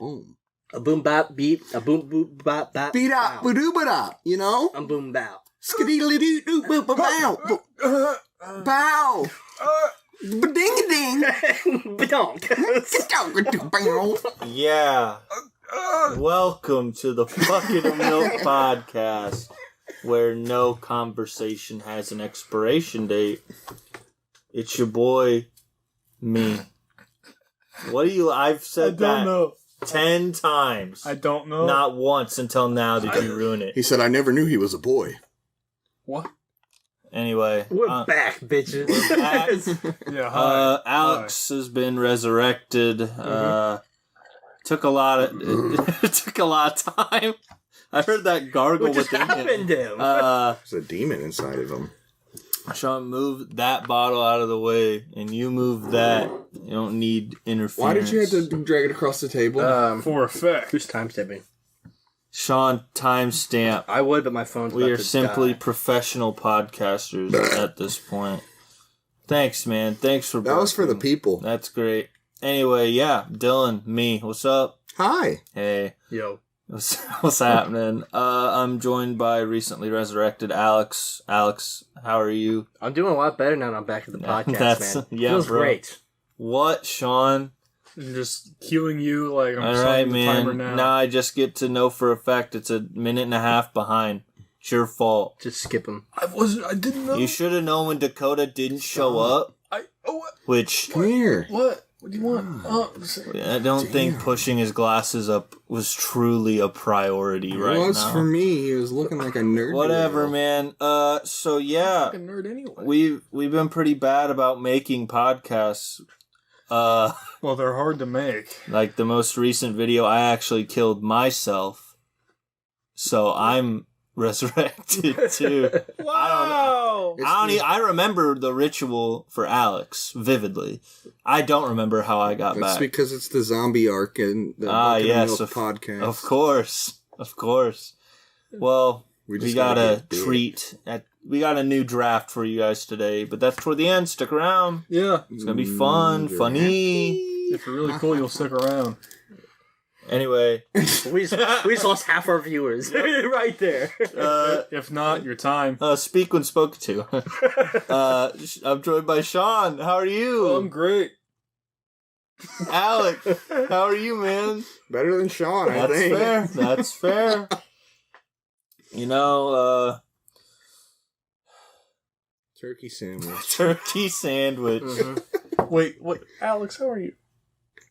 boom. A boom bop beep, a boom boop bop bop. Beat up, ba-doo-ba-da, you know? A boom bow. Skidee-lee-doo-doo, bow. Bow. Ba-ding-a-ding. Badonk. Yeah. Welcome to the Bucket of Milk podcast, where no conversation has an expiration date. It's your boy, me. What do you... I've said that... I don't know. 10 times. I don't know. Not once until now did you ruin it. He said, I never knew he was a boy. What? Anyway. We're back, bitches. We're back. Yeah, hi. Alex has been resurrected. Took a lot of it took a lot of time. I heard that gargle What just within happened to him? There's a demon inside of him. Sean, move that bottle out of the way, and you move that. You don't need interference. Why did you have to drag it across the table? For effect. Who's timestamping? Sean, timestamp. I would, but my phone's We about are to simply die. professional podcasters at this point. Thanks, man. Thanks for that was for the barking. people. That's great. Anyway, yeah, Dylan, me. What's up? Hi. Hey. Yo. What's happening? I'm joined by recently resurrected Alex. Alex, how are you? I'm doing a lot better now that I'm back to the podcast, That's- man. yeah, Feels bro. great. What, Sean? I'm just cueing you like I'm All right, starting the timer man. now. Now I just get to know for a fact it's a minute and a half behind. It's your fault. Just skip him. I didn't know. You should have known when Dakota didn't show up, What? which Come here. What? What do you want? I don't think pushing his glasses up was truly a priority right It was now. for me. He was looking like a nerd. Whatever, girl. man. So yeah, Fucking nerd anyway. we've been pretty bad about making podcasts. Well, they're hard to make. Like the most recent video, I actually killed myself, so I'm resurrected too. Wow! I remember the ritual for Alex vividly. I don't remember how I got That's back. because it's the zombie arc in the Ah, Bucket of yes, Milk of podcast. Of course. Well, We we just got gotta a get big. treat. We got a new draft for you guys today, but that's toward the end. Stick around. Yeah. It's gonna be fun, funny. If you're really cool, you'll stick around. Anyway, We just lost half our viewers. Right there. If not, your time. speak when spoken to. I'm joined by Sean. How are you? I'm great. Alex, how are you, man? Better than Sean, I That's think. fair. That's fair. You know, Turkey sandwich. turkey sandwich. Wait, what? Alex, how are you?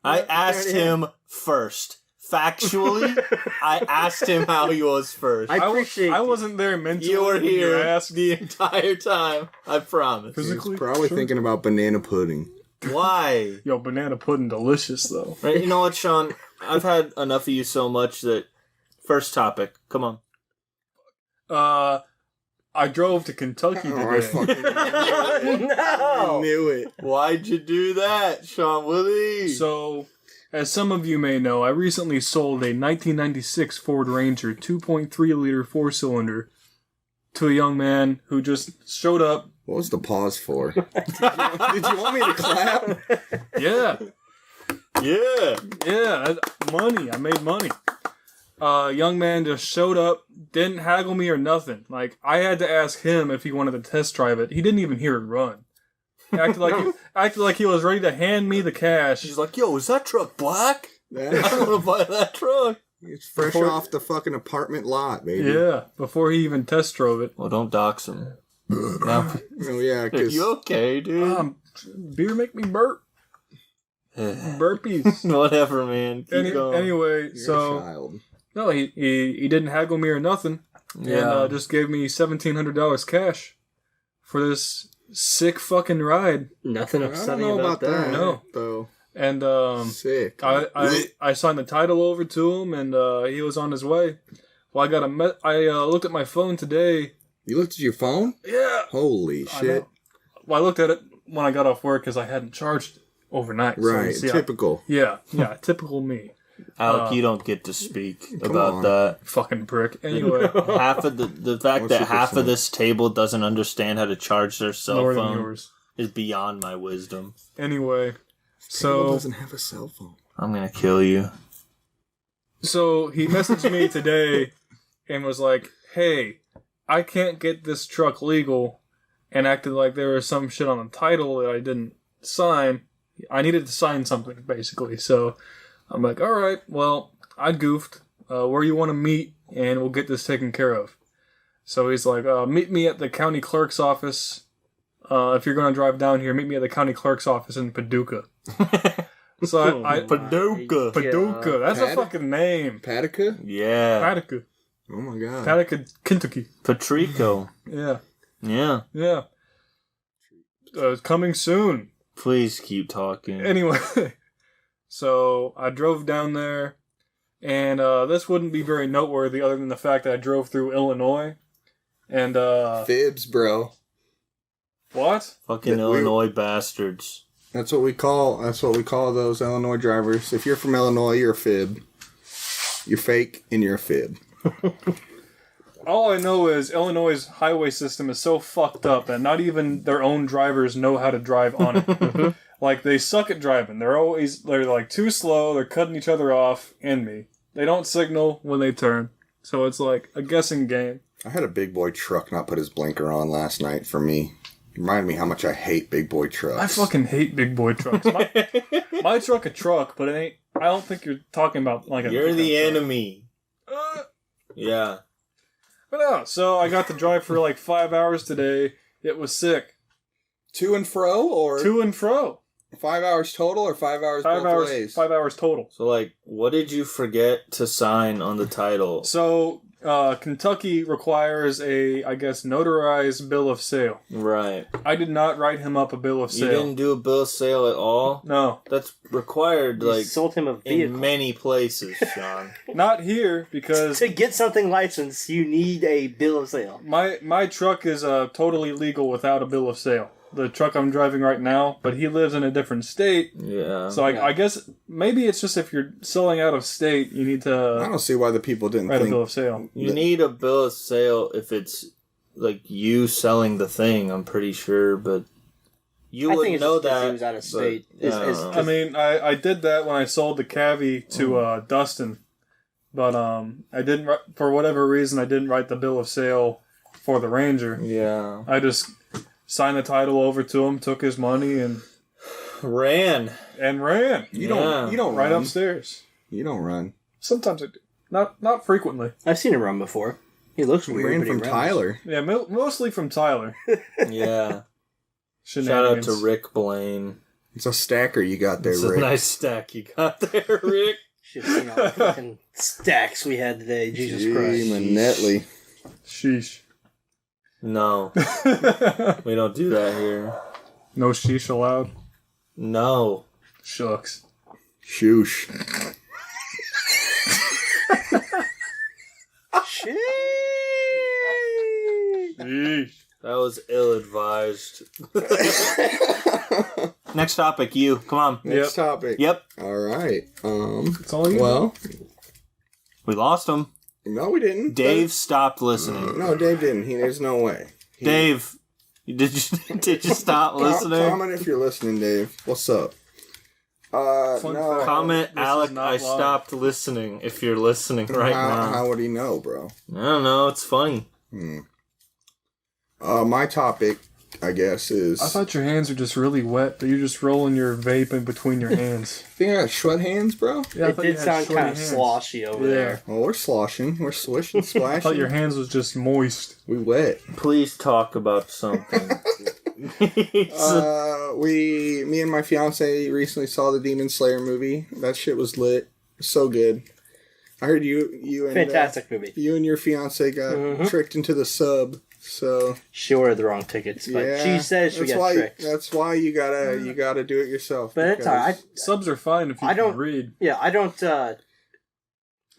I asked him first. Factually, I asked him how he was first. I appreciate I wasn't there mentally. You were when here asked. the entire time. I promise. He's Physically? probably Sure. thinking about banana pudding. Why? Yo, banana pudding, delicious though. Right? You know what, Sean? I've had enough of you so much that. First topic. Come on. I drove to Kentucky Oh, I today. fucking No! knew it. Why'd you do that, Sean Willie? So, as some of you may know, I recently sold a 1996 Ford Ranger 2.3-liter four-cylinder to a young man who just showed up. What was the pause for? Did you want me to clap? Yeah, yeah. money. I made money. Young man just showed up, didn't haggle me or nothing. Like, I had to ask him if he wanted to test drive it. He didn't even hear it run. He acted like he was ready to hand me the cash. She's like, yo, is that truck black? I That's, want to buy that truck. it's fresh off the fucking apartment lot, baby. Yeah, before he even test drove it. Well, don't dox him. No. Oh, yeah, Are because you okay, dude? Beer make me burp. Burpees. Whatever, man. Keep going. Anyway, you're a so child. no, he didn't haggle me or nothing, Yeah. and just gave me $1,700 cash for this sick fucking ride. Nothing I don't upsetting know about that, No. though. And Sick. I signed the title over to him, and he was on his way. Well, I looked at my phone today. You looked at your phone? Yeah. Holy I shit. know. Well, I looked at it when I got off work because I hadn't charged it overnight. Right, So, typical. yeah, typical me. Alec, you don't get to speak Come about on. that. Fucking prick. Anyway, Half of the fact What's that your half of percent? this table doesn't understand how to charge their cell lower than phone yours. is beyond my wisdom. Anyway, Table so doesn't have a cell phone. I'm gonna kill you. So he messaged me today and was like, "Hey, I can't get this truck legal," and acted like there was some shit on the title that I didn't sign. I needed to sign something, basically. So I'm like, all right, well, I goofed. Where you want to meet, and we'll get this taken care of. So he's like, meet me at the county clerk's office. If you're going to drive down here, meet me at the county clerk's office in Paducah. So I Paducah. Paducah. That's a fucking name. Patica? Yeah. Paducah. Oh my god. Paducah, Kentucky. Patrico. Yeah. Yeah. Yeah. Coming soon. Please keep talking. Anyway, so I drove down there, and this wouldn't be very noteworthy other than the fact that I drove through Illinois. And, Fibs, bro. what? Fucking That Illinois bastards. That's what we call those Illinois drivers. If you're from Illinois, you're a fib. You're fake and you're a fib. All I know is Illinois' highway system is so fucked up that not even their own drivers know how to drive on it. Like, they suck at driving. They're like too slow, they're cutting each other off, and me. They don't signal when they turn. So it's like a guessing game. I had a big boy truck not put his blinker on last night for me. Reminded me how much I hate big boy trucks. I fucking hate big boy trucks. My truck a truck, but it ain't. I don't think you're talking about like a. You're the truck. enemy. Yeah. But no, so I got to drive for like 5 hours today. It was sick. To and fro, or To and fro. 5 hours total, or 5 hours 5 both hours. ways? 5 hours total. So, like, what did you forget to sign on the title? So Kentucky requires a, I guess, notarized bill of sale. Right. I did not write him up a bill of You sale. didn't do a bill of sale at all? No, That's required, You like, sold him a vehicle. in many places, Sean. not here because To get something licensed, you need a bill of sale. my truck is totally legal without a bill of sale. The truck I'm driving right now, but he lives in a different state. Yeah. So I guess maybe it's just if you're selling out of state, you need I to don't see why the people didn't write a think. bill of sale. You need a bill of sale if it's, like, you selling the thing, I'm pretty sure, but you I think wouldn't it's know just 'cause that. he was out of but, state. yeah, It's- I it's don't know. I mean, I did that when I sold the Cavi to Dustin, but I didn't for whatever reason I didn't write the bill of sale for the Ranger. Yeah. I just signed the title over to him, took his money, and Ran. ran You Yeah. don't. You don't right run. upstairs. You don't run. Sometimes I do, not frequently. I've seen him run before. He looks You weird. ran but he from runs. Tyler. Yeah, mostly from Tyler. Yeah. Shout out Shenanigans. to Rick Blaine. It's a stacker you got there, It's Rick. a nice stack you got there, Rick. Should have seen all the fucking stacks we had today. Jesus Gee, Christ. Manetley. Sheesh. No, we don't do that here. No sheesh allowed. No. Shucks. Shoosh. Sheesh. That was ill-advised. Next topic, you. Come on. Next topic. Yep. All right. That's all you Well, We lost him. no, we didn't. Dave stopped listening. No, Dave didn't. There's no way. Dave, did you stop listening? Comment if you're listening, Dave. What's up? Fun No. fact. Comment, This is Alec, not I live. stopped listening if you're listening right now. How would he know, bro? I don't know. It's funny. My topic, I guess, is. I thought your hands were just really wet, but you're just rolling your vape in between your hands. think I got sweat hands, bro. Yeah, I It thought you did had sound shorty kind of hands. sloshy over Yeah. there. Well, we're sloshing. We're swishing, I thought splashing. your hands was just moist. We wet. Please talk about something. Me and my fiance recently saw the Demon Slayer movie. That shit was lit. So good. I heard you and Fantastic movie. you and your fiance got tricked into the sub. So She ordered the wrong tickets, but yeah, she says she that's got why. tricked. That's why you gotta do it yourself. But it's because- alright. Subs are fine if you I can don't- read. Yeah, I don't. Alec,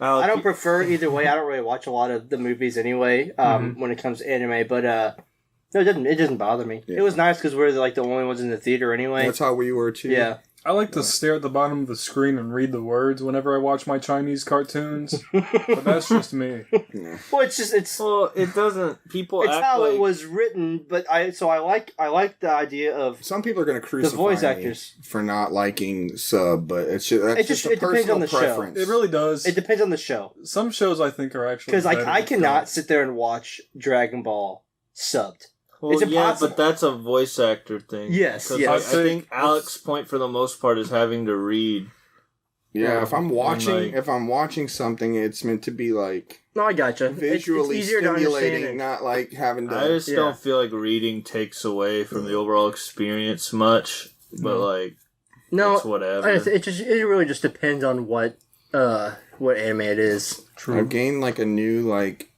I don't prefer either way. I don't really watch a lot of the movies anyway. When it comes to anime, but no, it doesn't. It doesn't bother me. Yeah. It was nice because we're like the only ones in the theater anyway. That's how we were too. Yeah. I like to stare at the bottom of the screen and read the words whenever I watch my Chinese cartoons, but that's just me. Yeah. Well, it's Well, it doesn't. People it's act how like it was written, but I like the idea of Some people are going to crucify voice me actors for not liking Sub, but that's just a it depends personal on the show. preference. It really does. it depends on the show. Some shows I think are actually Because better I than cannot films. sit there and watch Dragon Ball subbed. Well, It's yeah, impossible. but that's a voice actor thing. Yes, 'Cause yes. I think Alex's point for the most part is having to read. Yeah, if I'm watching, like- something, it's meant to be like No, I gotcha. visually it's easier to understand stimulating, it. not like having to. I just don't feel like reading takes away from the overall experience much. But like, No, it's whatever. it really just depends on what anime it is. I've gained like a new like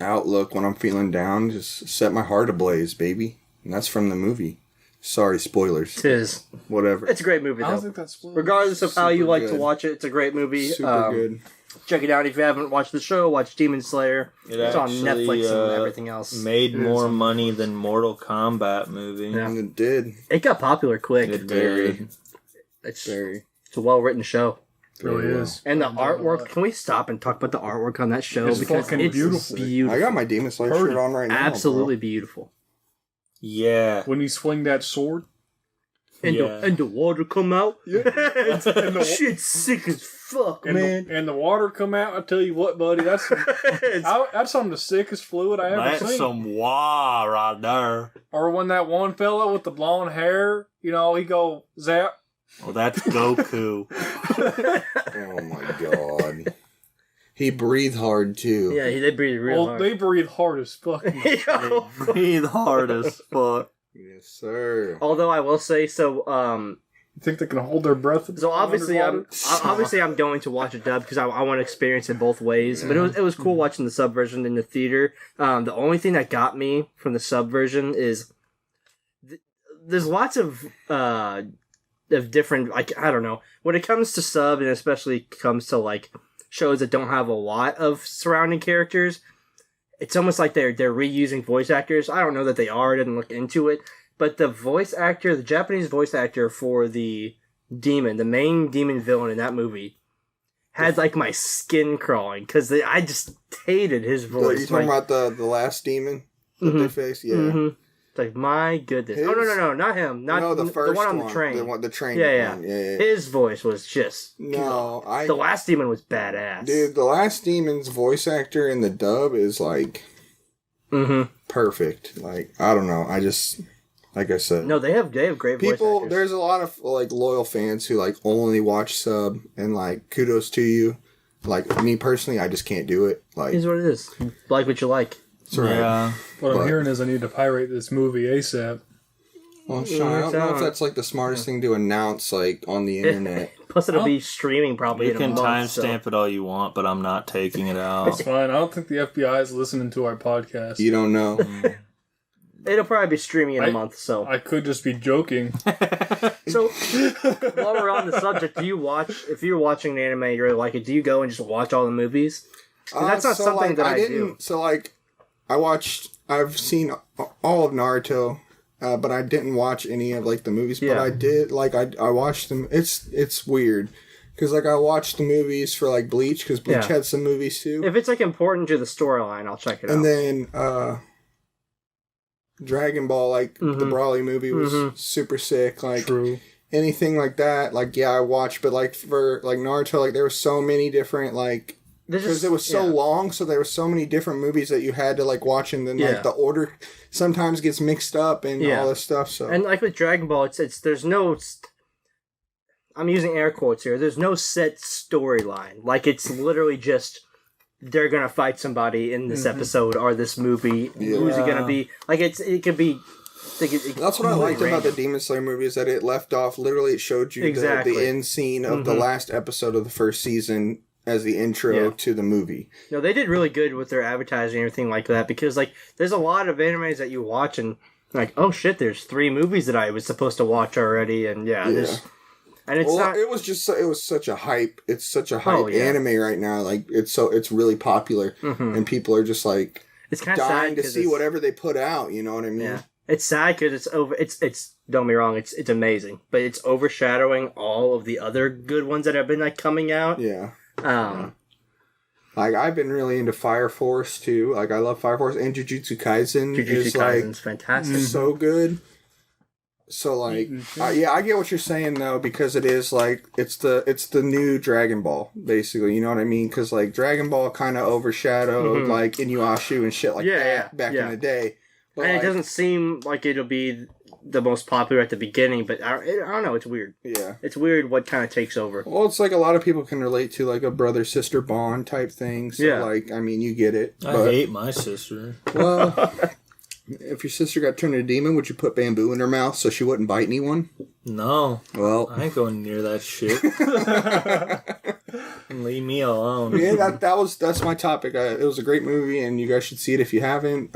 outlook when I'm feeling down. Just set my heart ablaze, baby, and that's from the movie. Sorry, spoilers. It is. Whatever. It's a great movie I don't though. think that's Regardless of how you Super like to good. watch it, it's a great movie. Super good. Check it out if you haven't watched the show. Watch Demon Slayer. It It's on actually, Netflix and everything else. made more money than Mortal Kombat movie. Yeah. And it did. It got popular quick. It Very. did. It's Very. a well written show. It really Very well. is. And the I enjoy it a artwork. lot. Can we stop and talk about the artwork on that show? It's because fucking it's beautiful. beautiful. I got my Demon Slayer Purdy. shirt on right now. Absolutely beautiful. Yeah. When you swing that sword, And Yeah. the water come out. And the- Shit's sick as fuck, and man. the water come out. I tell you what, buddy, that's that's some of the sickest fluid I ever That's seen. some wah right there. Or when that one fella with the blonde hair, he go zap. Well, that's Goku. Oh my god. He breathed hard too. Yeah, they breathe real Well, hard. they breathe hard as fuck. Yo. Breathe hard as fuck. Yes, sir. Although I will say so. You think they can hold their breath? So obviously, underwater? I'm going to watch a dub because I want to experience it both ways. But it was cool watching the sub version in the theater. The only thing that got me from the sub version is there's lots of different, like, I don't know, when it comes to sub and especially comes to like shows that don't have a lot of surrounding characters. It's almost like they're reusing voice actors. I don't know that they are. I didn't look into it. But the voice actor, the Japanese voice actor for the demon, the main demon villain in that movie, had like my skin crawling because I just hated his voice. You talking about the last demon that they faced? Yeah. Mm-hmm. It's like, my goodness. His- Oh, no, not him. Not No, the first one on the train. The train. Yeah. one. Yeah. His voice was just... No, The last demon was badass. Dude, the last demon's voice actor in the dub is like Mm-hmm. perfect. Like, I don't know. I just, like I said, No, they have great voice people. actors. There's a lot of like loyal fans who like only watch sub, and like kudos to you. Like me personally, I just can't do it. Like, It is what it is. Like what you like. it's all right. Yeah. What I'm But- hearing is I need to pirate this movie ASAP. Well, Sean, I don't know if that's like the smartest thing to announce like on the internet. Plus, it'll be streaming probably You in can a month. so- timestamp it all you want, but I'm not taking it out. That's fine. I don't think the FBI is listening to our podcast. You don't know. It'll probably be streaming in a month, so... I could just be joking. So, while we're on the subject, if you're watching an anime and you really like it, do you go and just watch all the movies? 'Cause that's not something that I do. So like, I've seen all of Naruto, but I didn't watch any of like the movies. But Yeah. I did like I watched them. It's weird because like I watched the movies for like Bleach because Bleach Yeah. had some movies too, If it's like important to the storyline, I'll check it out. and then Dragon Ball, like the Mhm. Broly movie was Mhm. super sick. Like True. anything like that, like I watched. But like for like Naruto, like there were so many different like. There's Because it was so long, so there were so many different movies that you had to like watch, and then Yeah. like the order sometimes gets mixed up and Yeah. all this stuff. So And like with Dragon Ball, it's there's no. I'm using air quotes here. There's no set storyline. Like it's literally just they're gonna fight somebody in this episode or this movie. Who's it gonna be? Like it could be. that's what I liked about the Demon Slayer movie is that it left off. Literally, it showed you Exactly. the end scene of the last episode of the first season as the intro to the movie. No, they did really good with their advertising and everything like that because like there's a lot of animes that you watch and like oh shit, there's 3 movies that I was supposed to watch already and there's and it's Well, not. it was just it was such a hype. It's such a hype yeah. anime right now. Like it's really popular, and people are just like It's kind of sad dying to 'cause see it's- whatever they put out. You know what I mean? Yeah, it's sad because it's over. It's Don't get me wrong, it's amazing, but it's overshadowing all of the other good ones that have been like coming out. Yeah. Um, Like, I've been really into Fire Force, too. Like, I love Fire Force. And Jujutsu Kaisen Jujutsu is, Kaisen's fantastic. so good. So, like, I get what you're saying, though, because it is, like, it's the new Dragon Ball, basically. You know what I mean? Because, like, Dragon Ball kind of overshadowed, like, Inuyasha and shit like that back in the day. But, And like, it doesn't seem like it'll be the most popular at the beginning, but I don't know, it's weird. Yeah. It's weird what kind of takes over. Well, it's like a lot of people can relate to, like, a brother-sister bond type thing. So, Yeah. like, I mean, you get it. I But, hate my sister. well, if your sister got turned into a demon, would you put bamboo in her mouth so she wouldn't bite anyone? No, Well, I ain't going near that shit. Leave me alone. yeah, that's my topic. It was a great movie, and you guys should see it if you haven't.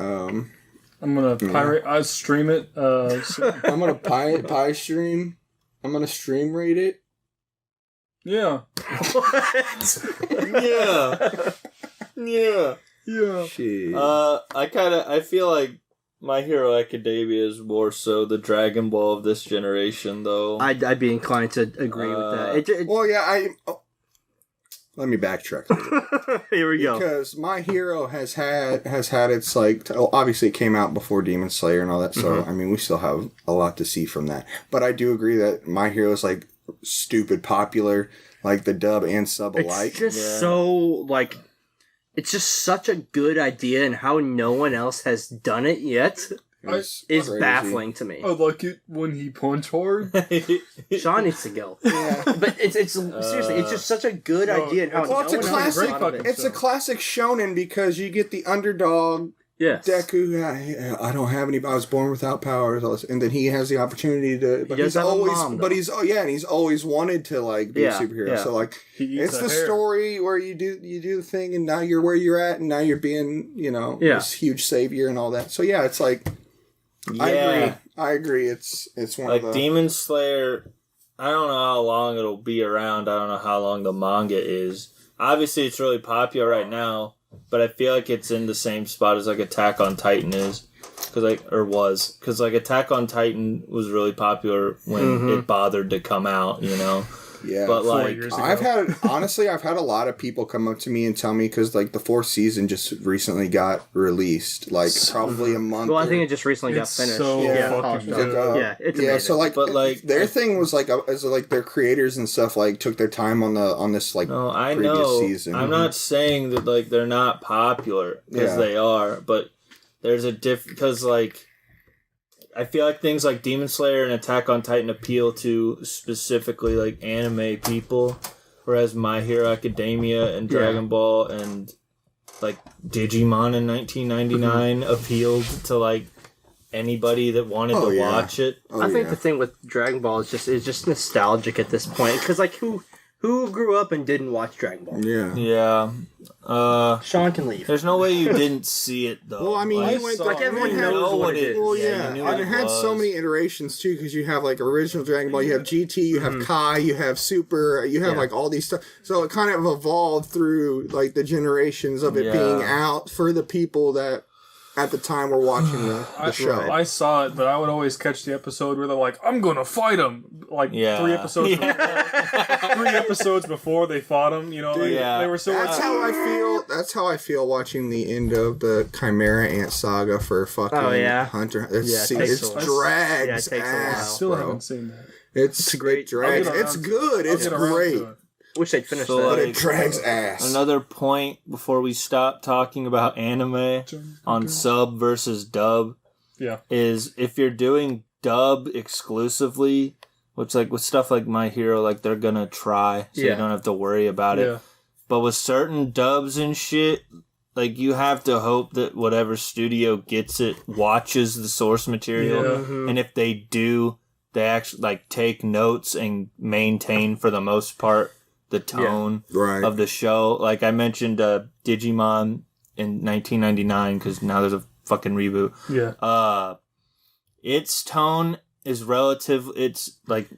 I'm gonna pirate. I stream it. So, I'm gonna pie stream. I'm gonna stream rate it. yeah. Yeah. Yeah. Yeah. Shit. I feel like My Hero Academia is more so the Dragon Ball of this generation, though. I'd be inclined to agree with that. Well, yeah. Let me backtrack. A little. Here we go. Because My Hero has had its like obviously it came out before Demon Slayer and all that, so I mean we still have a lot to see from that. But I do agree that My Hero is like stupid popular, like the dub and sub alike. It's just so like, it's just such a good idea, and how no one else has done it yet It's is crazy. baffling to me. I like it when he punch hard. Sean needs to go. Yeah. But it's seriously, it's just such a good No, idea, and how Well, it's no a one else has classic. thought of it. It's a classic shonen because you get the underdog Yes. Deku. I don't have any. I was born without powers, all this, and then he has the opportunity to. But does he's have a always. mom, But though. and he's always wanted to like be Yeah, a superhero. yeah. So like, He eats it's a the hair. story where you do the thing, and now you're where you're at, and now you're being this huge savior and all that. So yeah, it's like. Yeah. I agree. It's one Like of the Demon Slayer, I don't know how long it'll be around. I don't know how long the manga is. Obviously, it's really popular right now, but I feel like it's in the same spot as like Attack on Titan is, because Attack on Titan was really popular when it bothered to come out, yeah. But 4 like, years ago. I've had a lot of people come up to me and tell me because like the fourth season just recently got released, like probably a month. Well, I think it just recently got It's finished. so Yeah. fucking College good. Dropout. Yeah, it's yeah. amazing. So like, But, like, their thing was like as like their creators and stuff like took their time on this like no, I previous know. season. I'm not saying that like they're not popular because Yeah. they are, but there's a because like I feel like things like Demon Slayer and Attack on Titan appeal to specifically like anime people, whereas My Hero Academia and Dragon Ball and like Digimon in 1999 appealed to like anybody that wanted Oh, to yeah. watch it. Oh, I think yeah. the thing with Dragon Ball is just nostalgic at this point, because like who grew up and didn't watch Dragon Ball? Yeah. Yeah. Sean can leave. There's no way you didn't see it though. Well, I mean, I you went saw- Like everyone you knows know what what it it is. Well, Yeah, yeah, you knew and what it it had so was. many iterations too, because you have like original Dragon Ball, you have GT, you have Kai, you have Super, you have Yeah. like all these stuff. So it kind of evolved through like the generations of it Yeah. being out for the people that at the time were watching the show. I saw it, but I would always catch the episode where they're like, "I'm gonna fight him!" Like Yeah. 3 episodes, Yeah. 3 episodes before they fought him. Like, Yeah. they were so. That's how I feel. That's how I feel watching the end of the Chimera Ant saga for fucking Oh, yeah? Hunter. Yeah, it takes a while. drags Yeah, it takes a while. ass, Still bro. haven't seen that. It's great- It drags. I'll get It's around good. I'll It's get around great. to it. Wish they'd finish So, that. But like, it drags ass. Another point before we stop talking about anime on sub versus dub Yeah. is if you're doing dub exclusively, which like with stuff like My Hero, like they're gonna try, so you Yeah. don't have to worry about it. Yeah. But with certain dubs and shit, like you have to hope that whatever studio gets it watches the source material, Yeah. Mhm. and if they do, they actually like take notes and maintain for the most part the tone Right. of the show. Like I mentioned Digimon in 1999 because now there's a fucking reboot. Yeah. Its tone is relative. It's like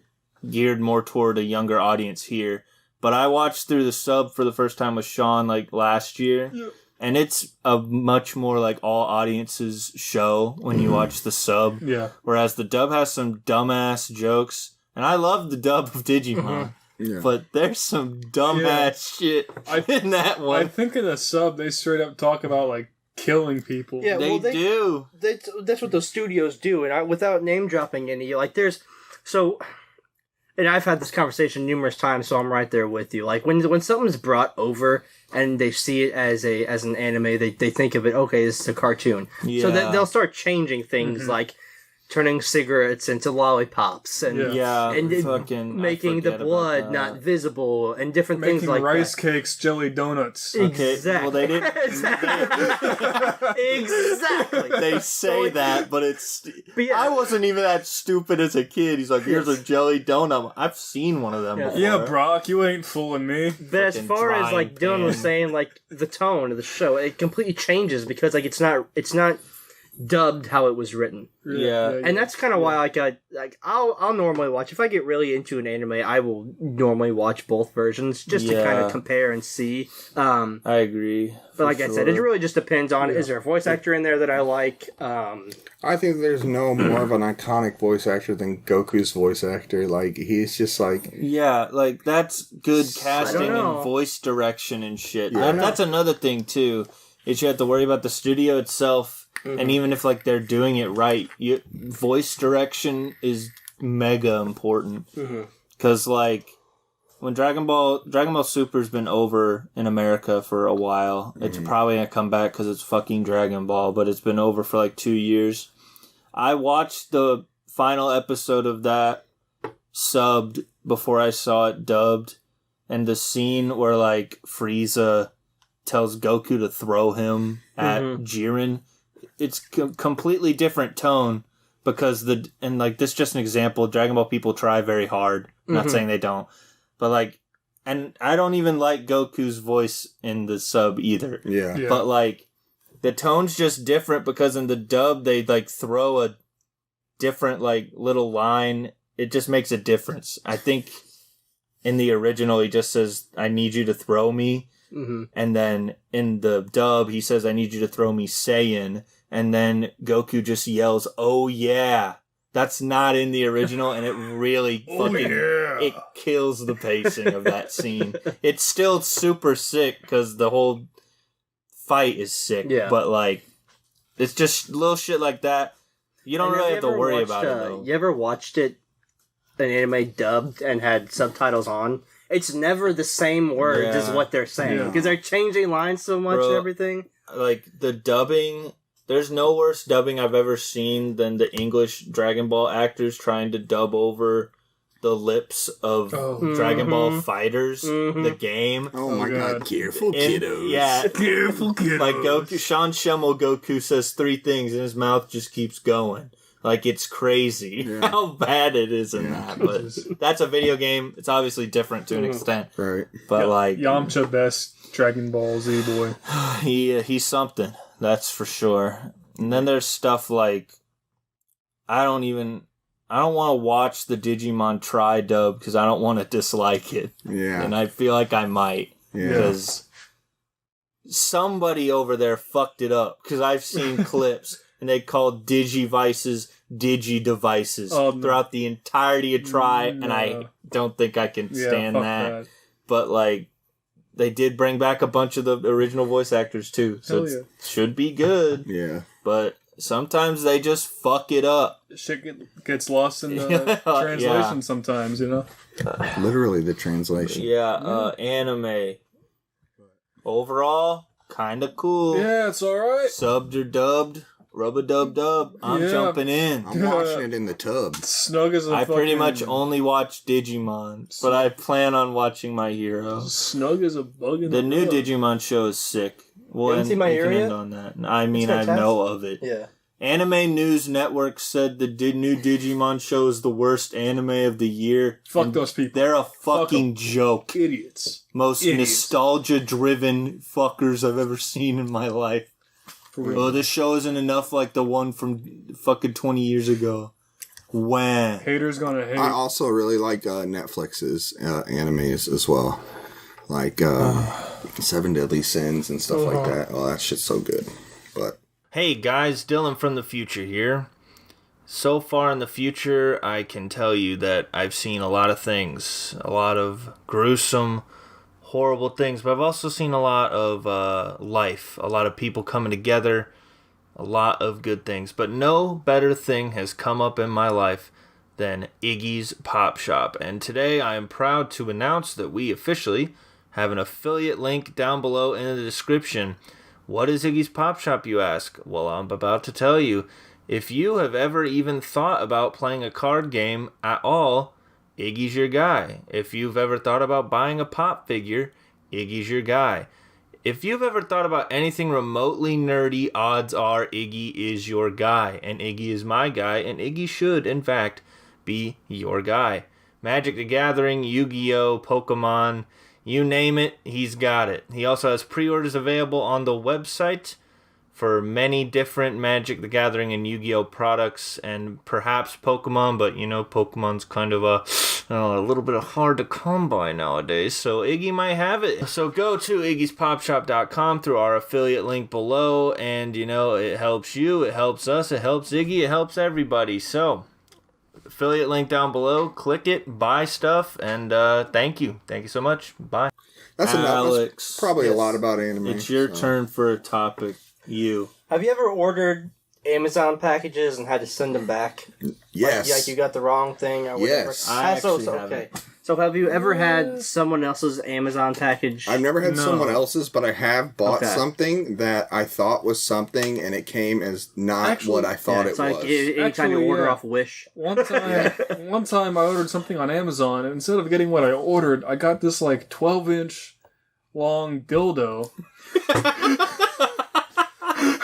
geared more toward a younger audience here. But I watched through the sub for the first time with Sean like last year, And it's a much more like all audiences show when you watch the sub. Yeah. Whereas the dub has some dumbass jokes. And I love the dub of Digimon. Yeah. But there's some dumbass shit in that I one. think in the sub they straight up talk about like killing people. Yeah, They do. That's what those studios do, and without name dropping any, like and I've had this conversation numerous times, so I'm right there with you. Like when something's brought over and they see it as an anime, they think of it, okay, this is a cartoon. Yeah. So they'll start changing things like turning cigarettes into lollipops and fucking making the blood not visible and different Making things like rice that. cakes, jelly donuts. Okay, Exactly. well, they didn't. Exactly. They say that, but it's. But yeah. I wasn't even that stupid as a kid. He's like, "Here's a jelly donut." I've seen one of them before. Yeah, Brock, you ain't fooling me. But as Fucking far as drying like Dylan was pan. saying, like the tone of the show, it completely changes because like it's not dubbed how it was written, Yeah. and that's kind of why I'll normally watch if I get really into an anime, I will normally watch both versions just to kind Yeah. of compare and see. I agree. But like I said, it really just depends on is there a voice actor in there that I like. I think there's no more of an iconic voice actor than Goku's voice actor. Like, he's just like... Yeah, like, that's good casting know. and voice direction and shit. Yeah. That's another thing, too, is you have to worry about the studio itself, and even if, like, they're doing it right, voice direction is mega important. Because, like, when Dragon Ball Super's been over in America for a while, it's probably gonna come back because it's fucking Dragon Ball, but it's been over for, like, 2 years. I watched the final episode of that subbed before I saw it dubbed, and the scene where like Frieza tells Goku to throw him at Jiren, it's completely different tone because this is just an example. Dragon Ball people try very hard. I'm not saying they don't, but like, and I don't even like Goku's voice in the sub either. Yeah. Yeah. But like, the tone's just different because in the dub they like throw a different like little line. It just makes a difference. I think in the original he just says, "I need you to throw me," and then in the dub he says, "I need you to throw me Saiyan," and then Goku just yells, "Oh yeah." That's not in the original, and it really it kills the pacing of that scene. It's still super sick because the whole fight is sick, but like, it's just little shit like that. You don't really have to worry about it, though. You ever watched an anime dubbed and had subtitles on? It's never the same words as what they're saying because they're changing lines so much and everything. Like, the dubbing, there's no worse dubbing I've ever seen than the English Dragon Ball actors trying to dub over the lips of Dragon Ball Fighters, the game. Oh my god, careful, And- kiddos. Yeah, Careful, kiddos. like Goku, Sean Schemmel Goku says 3 things and his mouth just keeps going. Like, it's crazy how bad it is in that. But that's a video game. It's obviously different to an extent. Right. But like, Yamcha best Dragon Ball Z boy. he's something. That's for sure. And then there's stuff like, I don't want to watch the Digimon tri-dub because I don't want to dislike it. Yeah. And I feel like I might. Yeah. Because somebody over there fucked it up. Because I've seen clips and they called Digivices Digi-devices throughout the entirety of Tri, and I don't think I can stand fuck that. But, like, they did bring back a bunch of the original voice actors, too. So it should be good. Yeah. But sometimes they just fuck it up. Shit gets lost in the translation sometimes, you know? Literally the translation. Yeah, anime. Overall, kind of cool. Yeah, it's alright. Subbed or dubbed, rub-a-dub-dub. I'm jumping in. I'm watching it in the tub. Snug as a I pretty fucking- much only watch Digimon, but I plan on watching My Hero. Snug as a bug in The new rug. Digimon show is sick. Well, haven't seen My we Hero can yet? end on that. I mean, I know of it. Yeah. Anime News Network said the new Digimon show is the worst anime of the year. Fuck and those people. They're a fucking joke. Idiots. Most idiots. nostalgia-driven fuckers I've ever seen in my life. Oh, this show isn't enough like the one from fucking 20 years ago. Wham. Haters gonna hate. I also really like Netflix's animes as well. like 7 Deadly Sins and stuff like that. Oh, that shit's so good. But Hey guys, Dylan from the future here. So far in the future, I can tell you that I've seen a lot of things. A lot of gruesome, horrible things. But I've also seen a lot of life. A lot of people coming together. A lot of good things. But no better thing has come up in my life than Iggy's Pop Shop. And today I am proud to announce that we officially have an affiliate link down below in the description. What is Iggy's Pop Shop, you ask? Well, I'm about to tell you. If you have ever even thought about playing a card game at all, Iggy's your guy. If you've ever thought about buying a pop figure, Iggy's your guy. If you've ever thought about anything remotely nerdy, odds are Iggy is your guy. And Iggy is my guy, and Iggy should, in fact, be your guy. Magic the Gathering, Yu-Gi-Oh!, Pokemon, you name it, he's got it. He also has pre-orders available on the website for many different Magic the Gathering and Yu-Gi-Oh! Products, and perhaps Pokemon, but you know, Pokemon's kind of a little bit hard to come by nowadays, so Iggy might have it. So go to Iggy'sPopShop.com through our affiliate link below, and you know, it helps you, it helps us, it helps Iggy, it helps everybody. So affiliate link down below, click it, buy stuff, and thank you so much. Bye. that's Alex, that's probably a lot about anime. It's your so. turn for a topic. You. Have you ever ordered Amazon packages and had to send them back? Yes. Like you got the wrong thing or whatever? Yes. I So actually okay. So have you ever had someone else's Amazon package? I've never had No. someone else's, but I have bought Okay. something that I thought was something, and it came as not Actually, what I thought It's it like was. anytime you Actually, order yeah. off Wish. One time I ordered something on Amazon, and instead of getting what I ordered, I got this like 12-inch long dildo.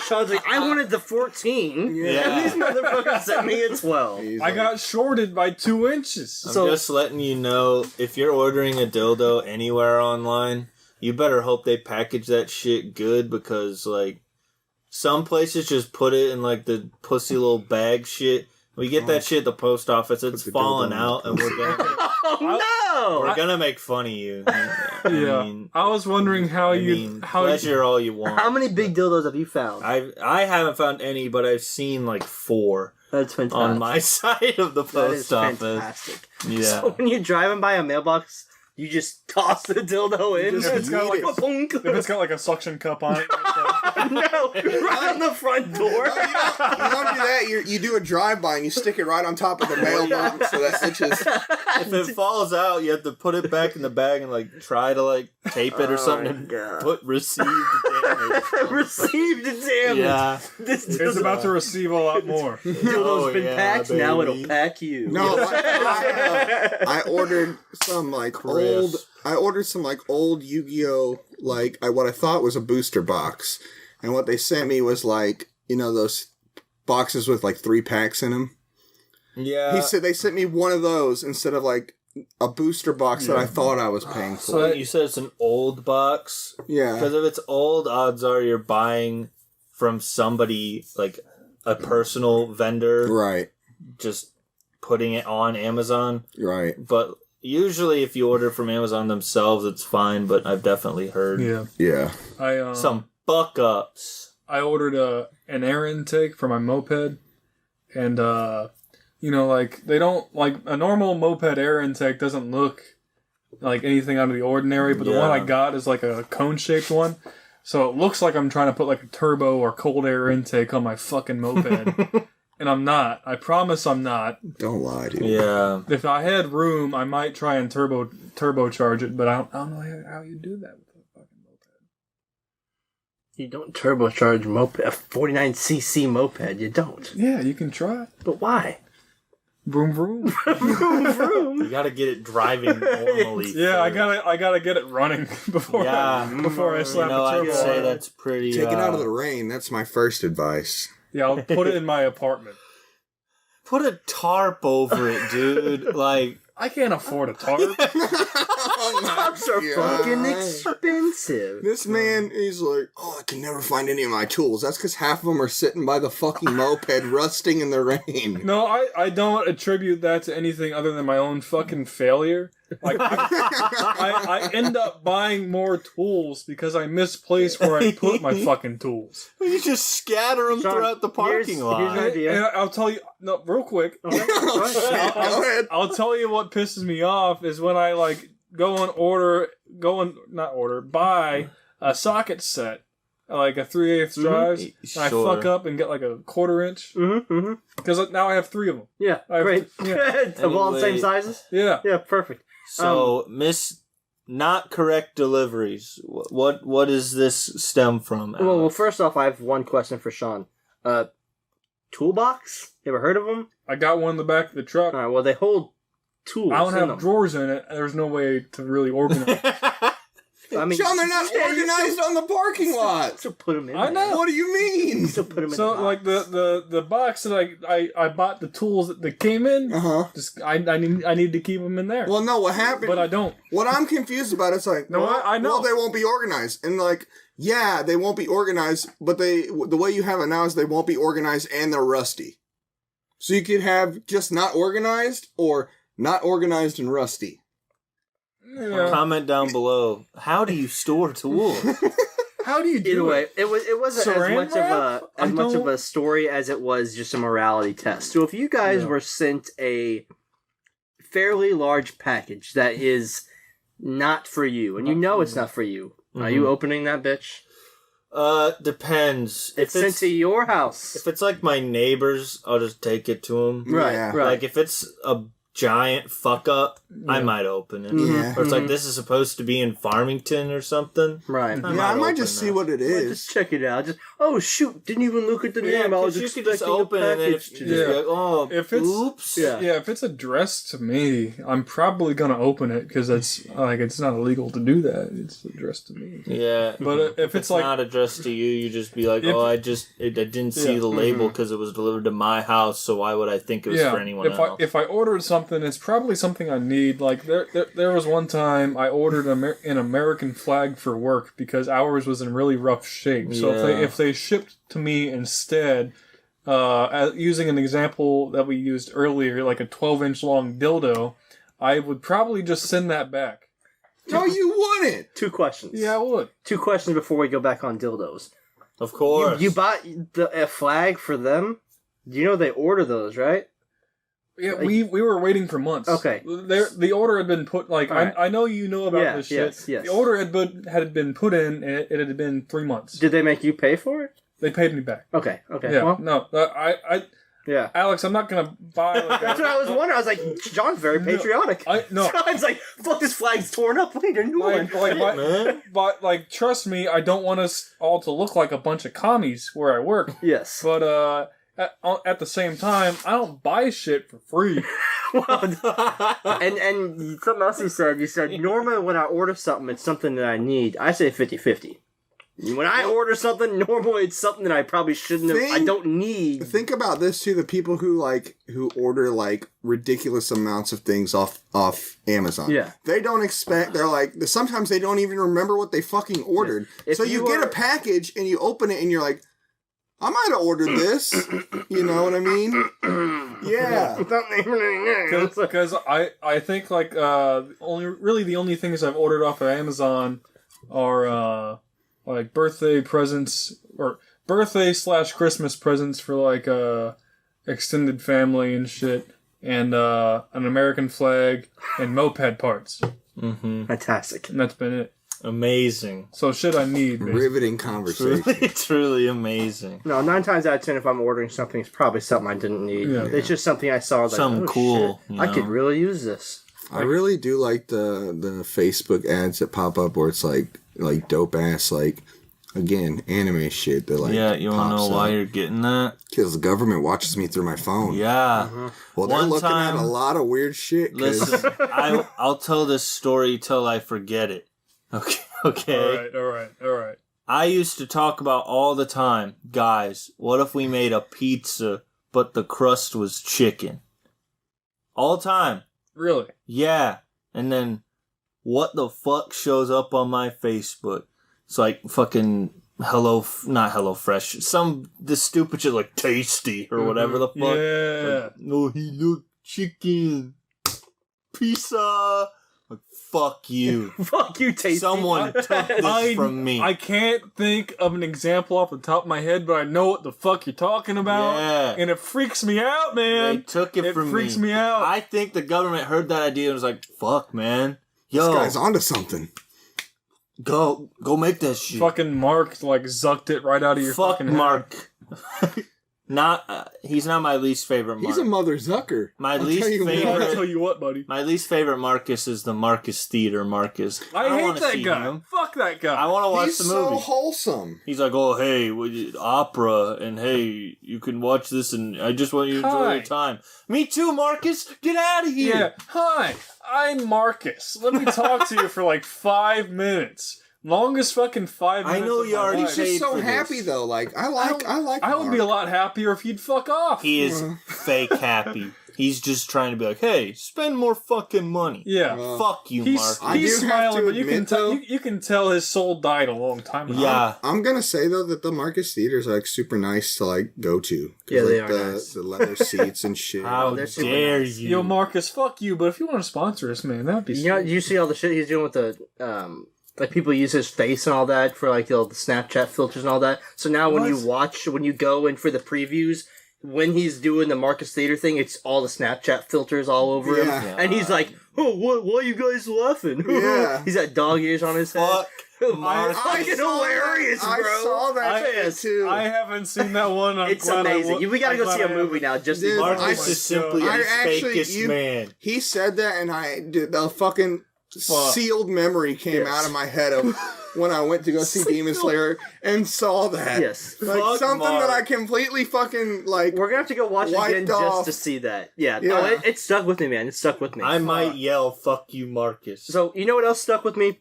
Sean's like, I wanted the 14. Yeah. And these motherfuckers sent me a 12. He's I like, got shorted by 2 inches. I'm So- just letting you know, if you're ordering a dildo anywhere online, you better hope they package that shit good, because, like, some places just put it in, like, the pussy little bag shit. We get that shit at the post office, it's the falling dildo in out, the and Oh, we're no! gonna make fun of you. Yeah, I was wondering how pleasure all you want. How many big dildos have you found? I haven't found any, but I've seen, like, 4 That's fantastic. on my side of the That is post office. fantastic. Yeah. So when you're driving by a mailbox, you just toss the dildo in. If it's got like Yeet it. if it's got like a suction cup on it. No, right on the front door. You don't do that. You do a drive-by and you stick it right on top of the mailbox so that it just... If it falls out, you have to put it back in the bag and like try to like tape it or something and God. put received damage. Received damage. Yeah. This It's dildo, about to receive a lot more. dildo's Oh, been yeah, packed. Now baby. it'll pack you. No, I ordered some like old Yu-Gi-Oh! Like what I thought was a booster box, and what they sent me was like, you know, those boxes with like 3 packs in them. Yeah. He said they sent me one of those instead of like a booster box that I thought I was paying for. So you said it's an old box? Yeah, Because if it's old, odds are you're buying from somebody, like a personal vendor, right, just putting it on Amazon. right, But usually if you order from Amazon themselves, it's fine, but I've definitely heard Yeah, yeah. I some buck-ups. I ordered an air intake for my moped, and you know, like they don't like a normal moped air intake doesn't look like anything out of the ordinary, but the one I Yeah. got is like a cone shaped one, so it looks like I'm trying to put like a turbo or cold air intake on my fucking moped, and I'm not. I promise I'm not. Don't lie, dude. Yeah. If I had room, I might try and turbocharge it, but I don't know how you do that with a fucking moped. You don't turbocharge a 49cc moped. You don't. Yeah, you can try. But why? Vroom vroom. You gotta get it driving normally. Yeah, I first. gotta get it running before before I You slap know, the I'd turbo say on it. that's pretty. Take it out of the rain. That's my first advice. Yeah, I'll put it in my apartment. Put a tarp over it, dude. Like, I can't afford a tarp. Oh my Stops are God. fucking expensive. This man, he's like, oh, I can never find any of my tools. That's because half of them are sitting by the fucking moped, rusting in the rain. No, I don't attribute that to anything other than my own fucking failure. Like, I end up buying more tools because I misplace where I put my fucking tools. You just scatter them Sean, throughout the parking here's lot. an idea. And I'll tell you, no, real quick. Oh, shit. Go ahead. I'll tell you what pisses me off is when I like buy a socket set, like a 3/8 drives, and I Sure. fuck up and get like a 1/4 inch Mm-hmm. because now I have 3 of them. Yeah, I have- great. yeah. Of all the same Anyway. sizes? Yeah. Yeah, perfect. So, not correct deliveries. What does this stem from? Well, Alex? first off, I have one question for Sean. Toolbox? You ever heard of them? I got one in the back of the truck. All right, well, they hold tools. I don't in have them. drawers in it. There's no way to really organize. I mean, Sean, they're not yeah, you organized on the parking lot. still put them in. I know. What do you mean? Still put them in. So the like box. the box that I bought the tools that came in. Uh-huh. Just I need to keep them in there. Well, no, what happened? But I don't. What I'm confused about is like, No, well, I know. well, they won't be organized. And like, yeah, they won't be organized, but the way you have it now is they won't be organized and they're rusty. So you could have just not organized or not organized and rusty. Yeah. Comment down below. How do you store tools? How do you do Either way, it? it wasn't as Saran much wrap? of a story as it was just a morality test. So if you guys Yeah. were sent a fairly large package that is not for you, and you know it's not for you, are you opening that bitch? Depends. It's sent to your house. If it's like my neighbors, I'll just take it to them. Right, Yeah. right. Like if it's a giant fuck up, I might open it. Yeah. Or it's like this is supposed to be in Farmington or something. Right. I Yeah, I might open just see that. what it Just is. check it out. Just shoot! Didn't even look at the Yeah, name. I was 'cause you could expecting just open a and then package if to you just Yeah. be like, oh, If it's- oops. Yeah. Yeah, if it's addressed to me, I'm probably gonna open it because it's not illegal to do that. It's addressed to me. Yeah. But if it's like not addressed to you, you just be like, If- oh, I didn't see Yeah. the label because it was delivered to my house, so why would I think it was for anyone if else? if I ordered something, it's probably something I need. Like there was one time I ordered an American flag for work because ours was in really rough shape. So Yeah. if they shipped to me instead, using an example that we used earlier, like a 12-inch long dildo, I would probably just send that back. No, you wouldn't. 2 questions. Yeah, I would. 2 questions before we go back on dildos. Of course. You bought a flag for them? You know they order those, right? Yeah, we were waiting for months. Okay. The order had been put. Like Alright. I know you know about Yeah, this shit. yes. The order had been put in, and it had been 3 months. Did they make you pay for it? They paid me back. Okay. Yeah, Well, no, yeah. Alex, I'm not gonna buy. Like That's what I was wondering. I was like, John's very patriotic. No. John's like, fuck, this flag's torn up. We need a new one. man. But like, trust me, I don't want us all to look like a bunch of commies where I work. Yes. But at the same time, I don't buy shit for free. and something else you said normally when I order something, it's something that I need. I say 50-50. When I order something, normally it's something that I probably shouldn't have. I don't need. Think about this too: the people who order like ridiculous amounts of things off Amazon. Yeah. They don't expect. They're like sometimes they don't even remember what they fucking ordered. If So you you get are- a package and you open it and you're like, I might have ordered this. You know what I mean? Yeah. Because I think like the only things I've ordered off of Amazon are like birthday presents or birthday/Christmas presents for like extended family and shit, and an American flag and moped parts, Mm-hmm. Fantastic. and that's been it. Amazing. So shit I need. Basically. Riveting conversation. Truly amazing. No, 9 times out of 10, if I'm ordering something, it's probably something I didn't need. Yeah. It's just something I saw. I was like, Something oh, cool, shit, you I could know? really use this. I really do like the Facebook ads that pop up where it's like dope ass again anime shit that Yeah, you want to pops know why up. you're getting that? Because the government watches me through my phone. Yeah. Well, they're One looking time- at a lot of weird shit. 'Cause Listen, I'll tell this story till I forget it. Okay. All right. I used to talk about all the time, guys, what if we made a pizza but the crust was chicken? All the time. Really? Yeah. And then what the fuck shows up on my Facebook? It's like fucking not HelloFresh. This stupid shit like Tasty or whatever the fuck. Yeah. Like, no, he looked chicken. Pizza. Like, fuck you. Fuck you, Tasty. Someone took this from me. I can't think of an example off the top of my head, but I know what the fuck you're talking about. Yeah. And it freaks me out, man. They took it from me. It freaks me out. I think the government heard that idea and was like, fuck, man. Yo, This guy's onto something. go make that shit. Fucking Mark, like, zucked it right out of your Fuck fucking head. Mark. He's not my least favorite Mark. He's a mother zucker. My I'll least tell you what. favorite- I'll tell you what, buddy. My least favorite Marcus is the Marcus Theater Marcus. I don't hate wanna that see guy. him. Fuck that guy. I want to watch He's the so movie. wholesome. He's like, oh, hey, opera, and hey, you can watch this, and I just want you to enjoy Hi. your time. Me too, Marcus. Get out of here. Yeah. Hi, I'm Marcus. Let me talk to you for like 5 minutes. Longest fucking 5 I minutes. know of you my already life. He's just paid so for this. happy though. Like I like. I would be a lot happier if you'd fuck off. He is fake happy. He's just trying to be like, hey, spend more fucking money. Yeah. Fuck you, He's, Marcus. I he's do have smiling, to but you can admit, tell though- you can tell his soul died a long time ago. Yeah. I'm gonna say though that the Marcus theaters are like super nice to like go to. 'Cause, Yeah, they like, are the, nice. the leather seats and shit. How they're super dare nice. you? Yo, Marcus, fuck you. But if you want to sponsor us, man, that'd be. You know, sweet. you see all the shit he's doing with the like people use his face and all that for like the Snapchat filters and all that. So now when you go in for the previews, when he's doing the Marcus Theater thing, it's all the Snapchat filters all over him, Yeah. and he's like, "Oh, why are you guys laughing?" Yeah. He's got dog ears on his head. Fuck. It's I fucking saw hilarious, that. bro. I saw that shit too. I haven't seen that one. I'm It's glad amazing. We gotta I'm go glad see a I haven't. movie now. Just Dude, Marcus I- is simply I the actually- fakest you- man. He said that, and the fucking sealed memory came Yes. out of my head of when I went to go see Demon Slayer and saw that. Yes. Like Fuck something Mark. that I completely fucking like. We're gonna have to go watch it Wiped again off. just to see that. Yeah. Yeah. No, it stuck with me, man. It stuck with me. I might yell, fuck you, Marcus. So you know what else stuck with me?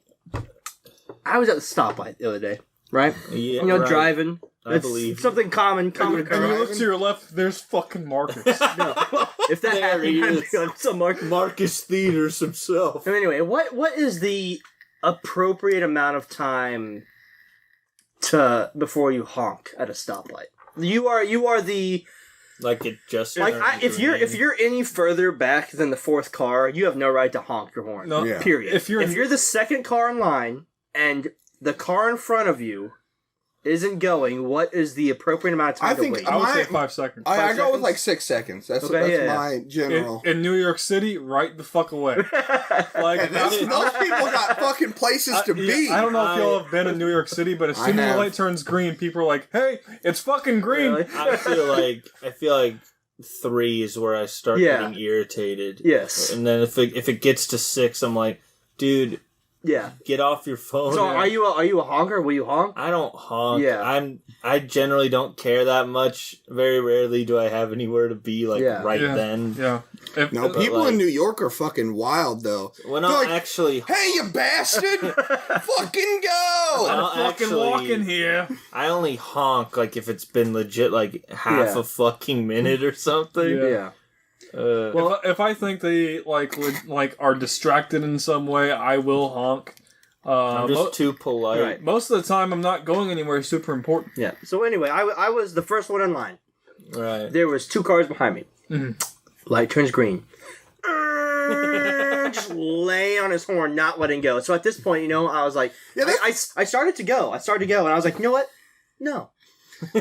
I was at the stoplight the other day, right? yeah, You know, right. driving. I It's believe you. something common you- And you occurrence. look to your left. There's fucking Marcus. If that There he happened, is. I'm so Mark. Marcus Theaters himself. So anyway, what is the appropriate amount of time to before you honk at a stoplight? You are the Like it just like turned if green. you're any further back than the fourth car, you have no right to honk your horn. No, Yeah. Period. If you're the second car in line and the car in front of you isn't going, what is the appropriate amount of time I think to wait? I would say My- 5 seconds. I go with seconds? like 6 seconds. That's Okay, yeah. my general. In New York City, right the fuck away. Like And those people got fucking places to be. I don't know if y'all have been in New York City, but as I soon as the have. light turns green, people are like, "Hey, it's fucking green." Really? I feel like 3 is where I start Yeah. getting irritated. Yes. And then if it gets to 6, I'm like, dude, Yeah. get off your phone. So are you a honker? Will you honk? I don't honk. Yeah. I generally don't care that much. Very rarely do I have anywhere to be like Yeah. right Yeah. then. Yeah. If, No, But, people like- in New York are fucking wild though. When They're I'm like, actually hey, you bastard! Fucking go! I'll I'm fucking actually- walking here. I only honk like if it's been legit like half Yeah. a fucking minute or something. Yeah. Yeah. Well, If I think they like are distracted in some way, I will honk. I'm just too polite. Right. Most of the time, I'm not going anywhere super important. Yeah. So anyway, I was the first one in line. Right. There was 2 cars behind me. Light turns green. Just laying on his horn, not letting go. So at this point, I was like, Yeah, I started to go. And I was like, you know what? No.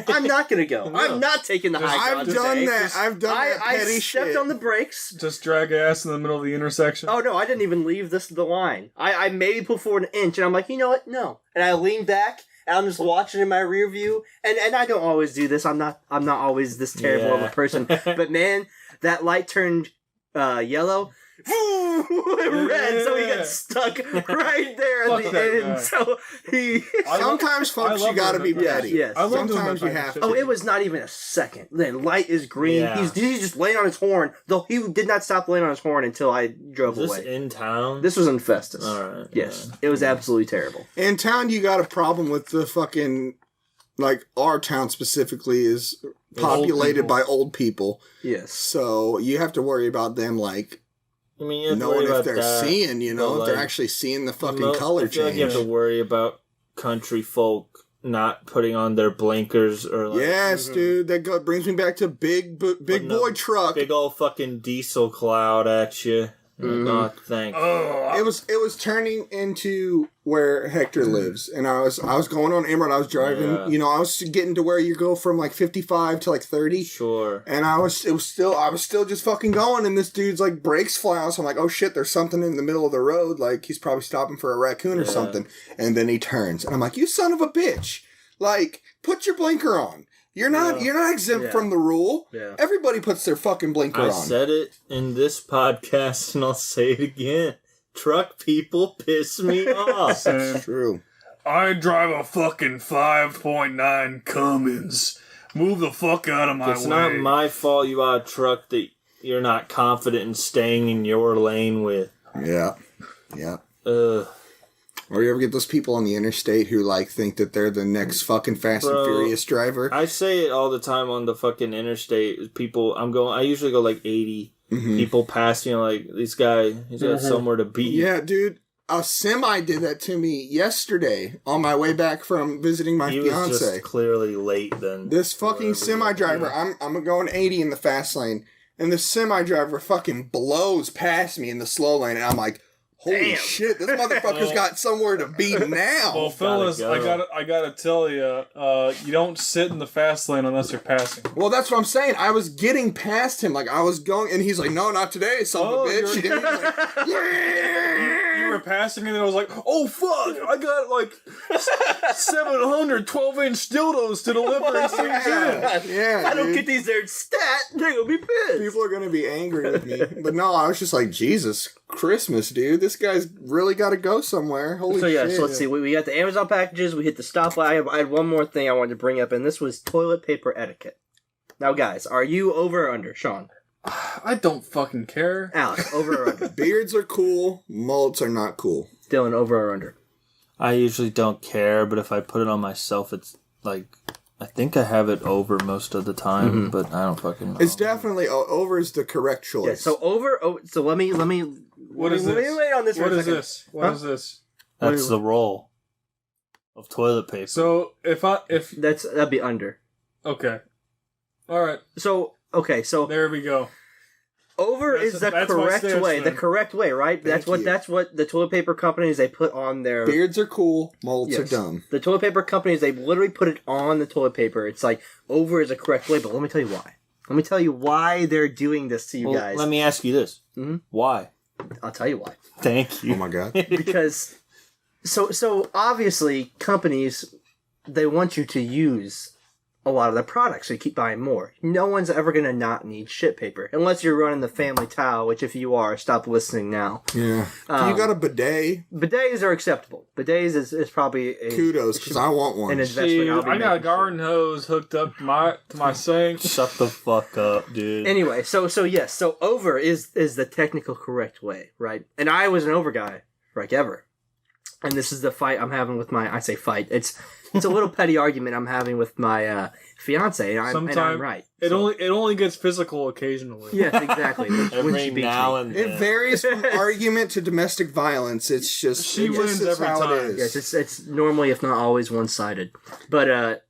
I'm not going to go. I'm not taking the high ground I've done today. that. I've done that I petty stepped shit. on the brakes. Just drag ass in the middle of the intersection. Oh no, I didn't even leave the line. I maybe put forward an inch, and I'm like, you know what? No. And I leaned back, and I'm just watching in my rear view. And I don't always do this. I'm not always this terrible of Yeah. a person. But man, that light turned yellow. Red, so he got stuck right there Fuck at that the guy. end. So he. Sometimes, I folks, love you gotta be doing that. petty. Yes. I love doing Sometimes that you type of have shit. to. Oh, it was not even a second. Then light is green. Yeah. He's just laying on his horn. Though he did not stop laying on his horn until I drove Is this away. in town? This was in Festus. All right. Yes, it was absolutely terrible. In town, you got a problem with the fucking, like, our town specifically is populated people. by old people. Yes. So you have to worry about them, like, I mean, you have to knowing worry if about they're that, seeing, you know, but, if they're like, actually seeing the fucking I color feel like change. you have to worry about country folk not putting on their blinkers or like Yes, dude, that brings me back to big boy truck. big old fucking diesel cloud at you. Oh, thanks. Oh, It was turning into where Hector lives, and I was going on Emerald. I was driving, Yeah. you know, I was getting to where you go from like 55 to like 30. Sure. And I was still just fucking going, and this dude's like brakes fly out. So I'm like, oh shit, there's something in the middle of the road. Like he's probably stopping for a raccoon or Yeah. something. And then he turns, and I'm like, you son of a bitch! Like, put your blinker on. You're not exempt Yeah. from the rule. Yeah. Everybody puts their fucking blinker I on. said it in this podcast, and I'll say it again. Truck people piss me off. same. True. I drive a fucking 5.9 Cummins. Move the fuck out of my It's way. not my fault you got a truck that you're not confident in staying in your lane with. Yeah. Yeah. Ugh. Or you ever get those people on the interstate who like think that they're the next fucking Fast and Bro, Furious driver? I say it all the time on the fucking interstate. People, I usually go like 80. Mhm. People pass me like, this guy, he's got somewhere to be. Yeah, dude. A semi did that to me yesterday on my way back from visiting my He was fiance. just clearly late then. This fucking semi driver, I'm going 80 in the fast lane, and the semi driver fucking blows past me in the slow lane, and I'm like, holy Damn. shit, this motherfucker's got somewhere to be now. Well, fellas, go. I gotta tell you, you don't sit in the fast lane unless you're passing. Well, that's what I'm saying. I was getting past him, like I was going, and he's like, "No, not today, son of a bitch." And he's like, You were passing, and I was like, "Oh fuck! I got like 700 12-inch dildos to deliver in St. Jude." yeah, I don't dude. get these there stat. They're gonna be pissed. People are gonna be angry with me, but no, I was just like, Jesus Christmas, dude, this guy's really got to go somewhere. Holy So yeah, shit! so let's see. We got the Amazon packages. We hit the stoplight. I had one more thing I wanted to bring up, and this was toilet paper etiquette. Now, guys, are you over or under? Sean, I don't fucking care. Alex, over or under? Beards are cool, mullets are not cool. Dylan, over or under? I usually don't care, but if I put it on myself, it's like, I think I have it over most of the time, but I don't fucking know. It's definitely over is the correct choice. Yeah. So over. Oh, so let me. What is let me this? wait on this for What a is second. this? What is this? That's the roll of toilet paper. So if That'd be under. okay, all right, So okay. So there we go. over That's- is the that's my correct stance way. The then. correct way, right? Thank you. That's what the toilet paper companies they put on their. Beards are cool, mullets are Yes. dumb. The toilet paper companies, they literally put it on the toilet paper. It's like, over is a correct way, but let me tell you why. Let me tell you why they're doing this to you Well, guys. let me ask you this. Mhm. Why? I'll tell you why. Thank you. Oh my god. Because, so obviously, companies, they want you to use a lot of their products, so you keep buying more. No one's ever going to not need shit paper. Unless you're running the family towel, which if you are, stop listening now. Yeah. You got a bidet? Bidets are acceptable. Bidets is probably a... Kudos, because I want one. An investment. See, I'll be I got a making garden hose hooked up to my sink. Shut the fuck up, dude. Anyway, so yes, so over is the technical correct way, right? And I was an over guy forever. And this is the fight I'm having with I say fight. It's a little petty argument I'm having with my fiance, and I'm right. It only gets physical occasionally. Yes, exactly. When Every she beats now me. and It then. varies from argument to domestic violence. It's just She it just wins is every how time. It is. Yes, it's normally, if not always, one-sided. But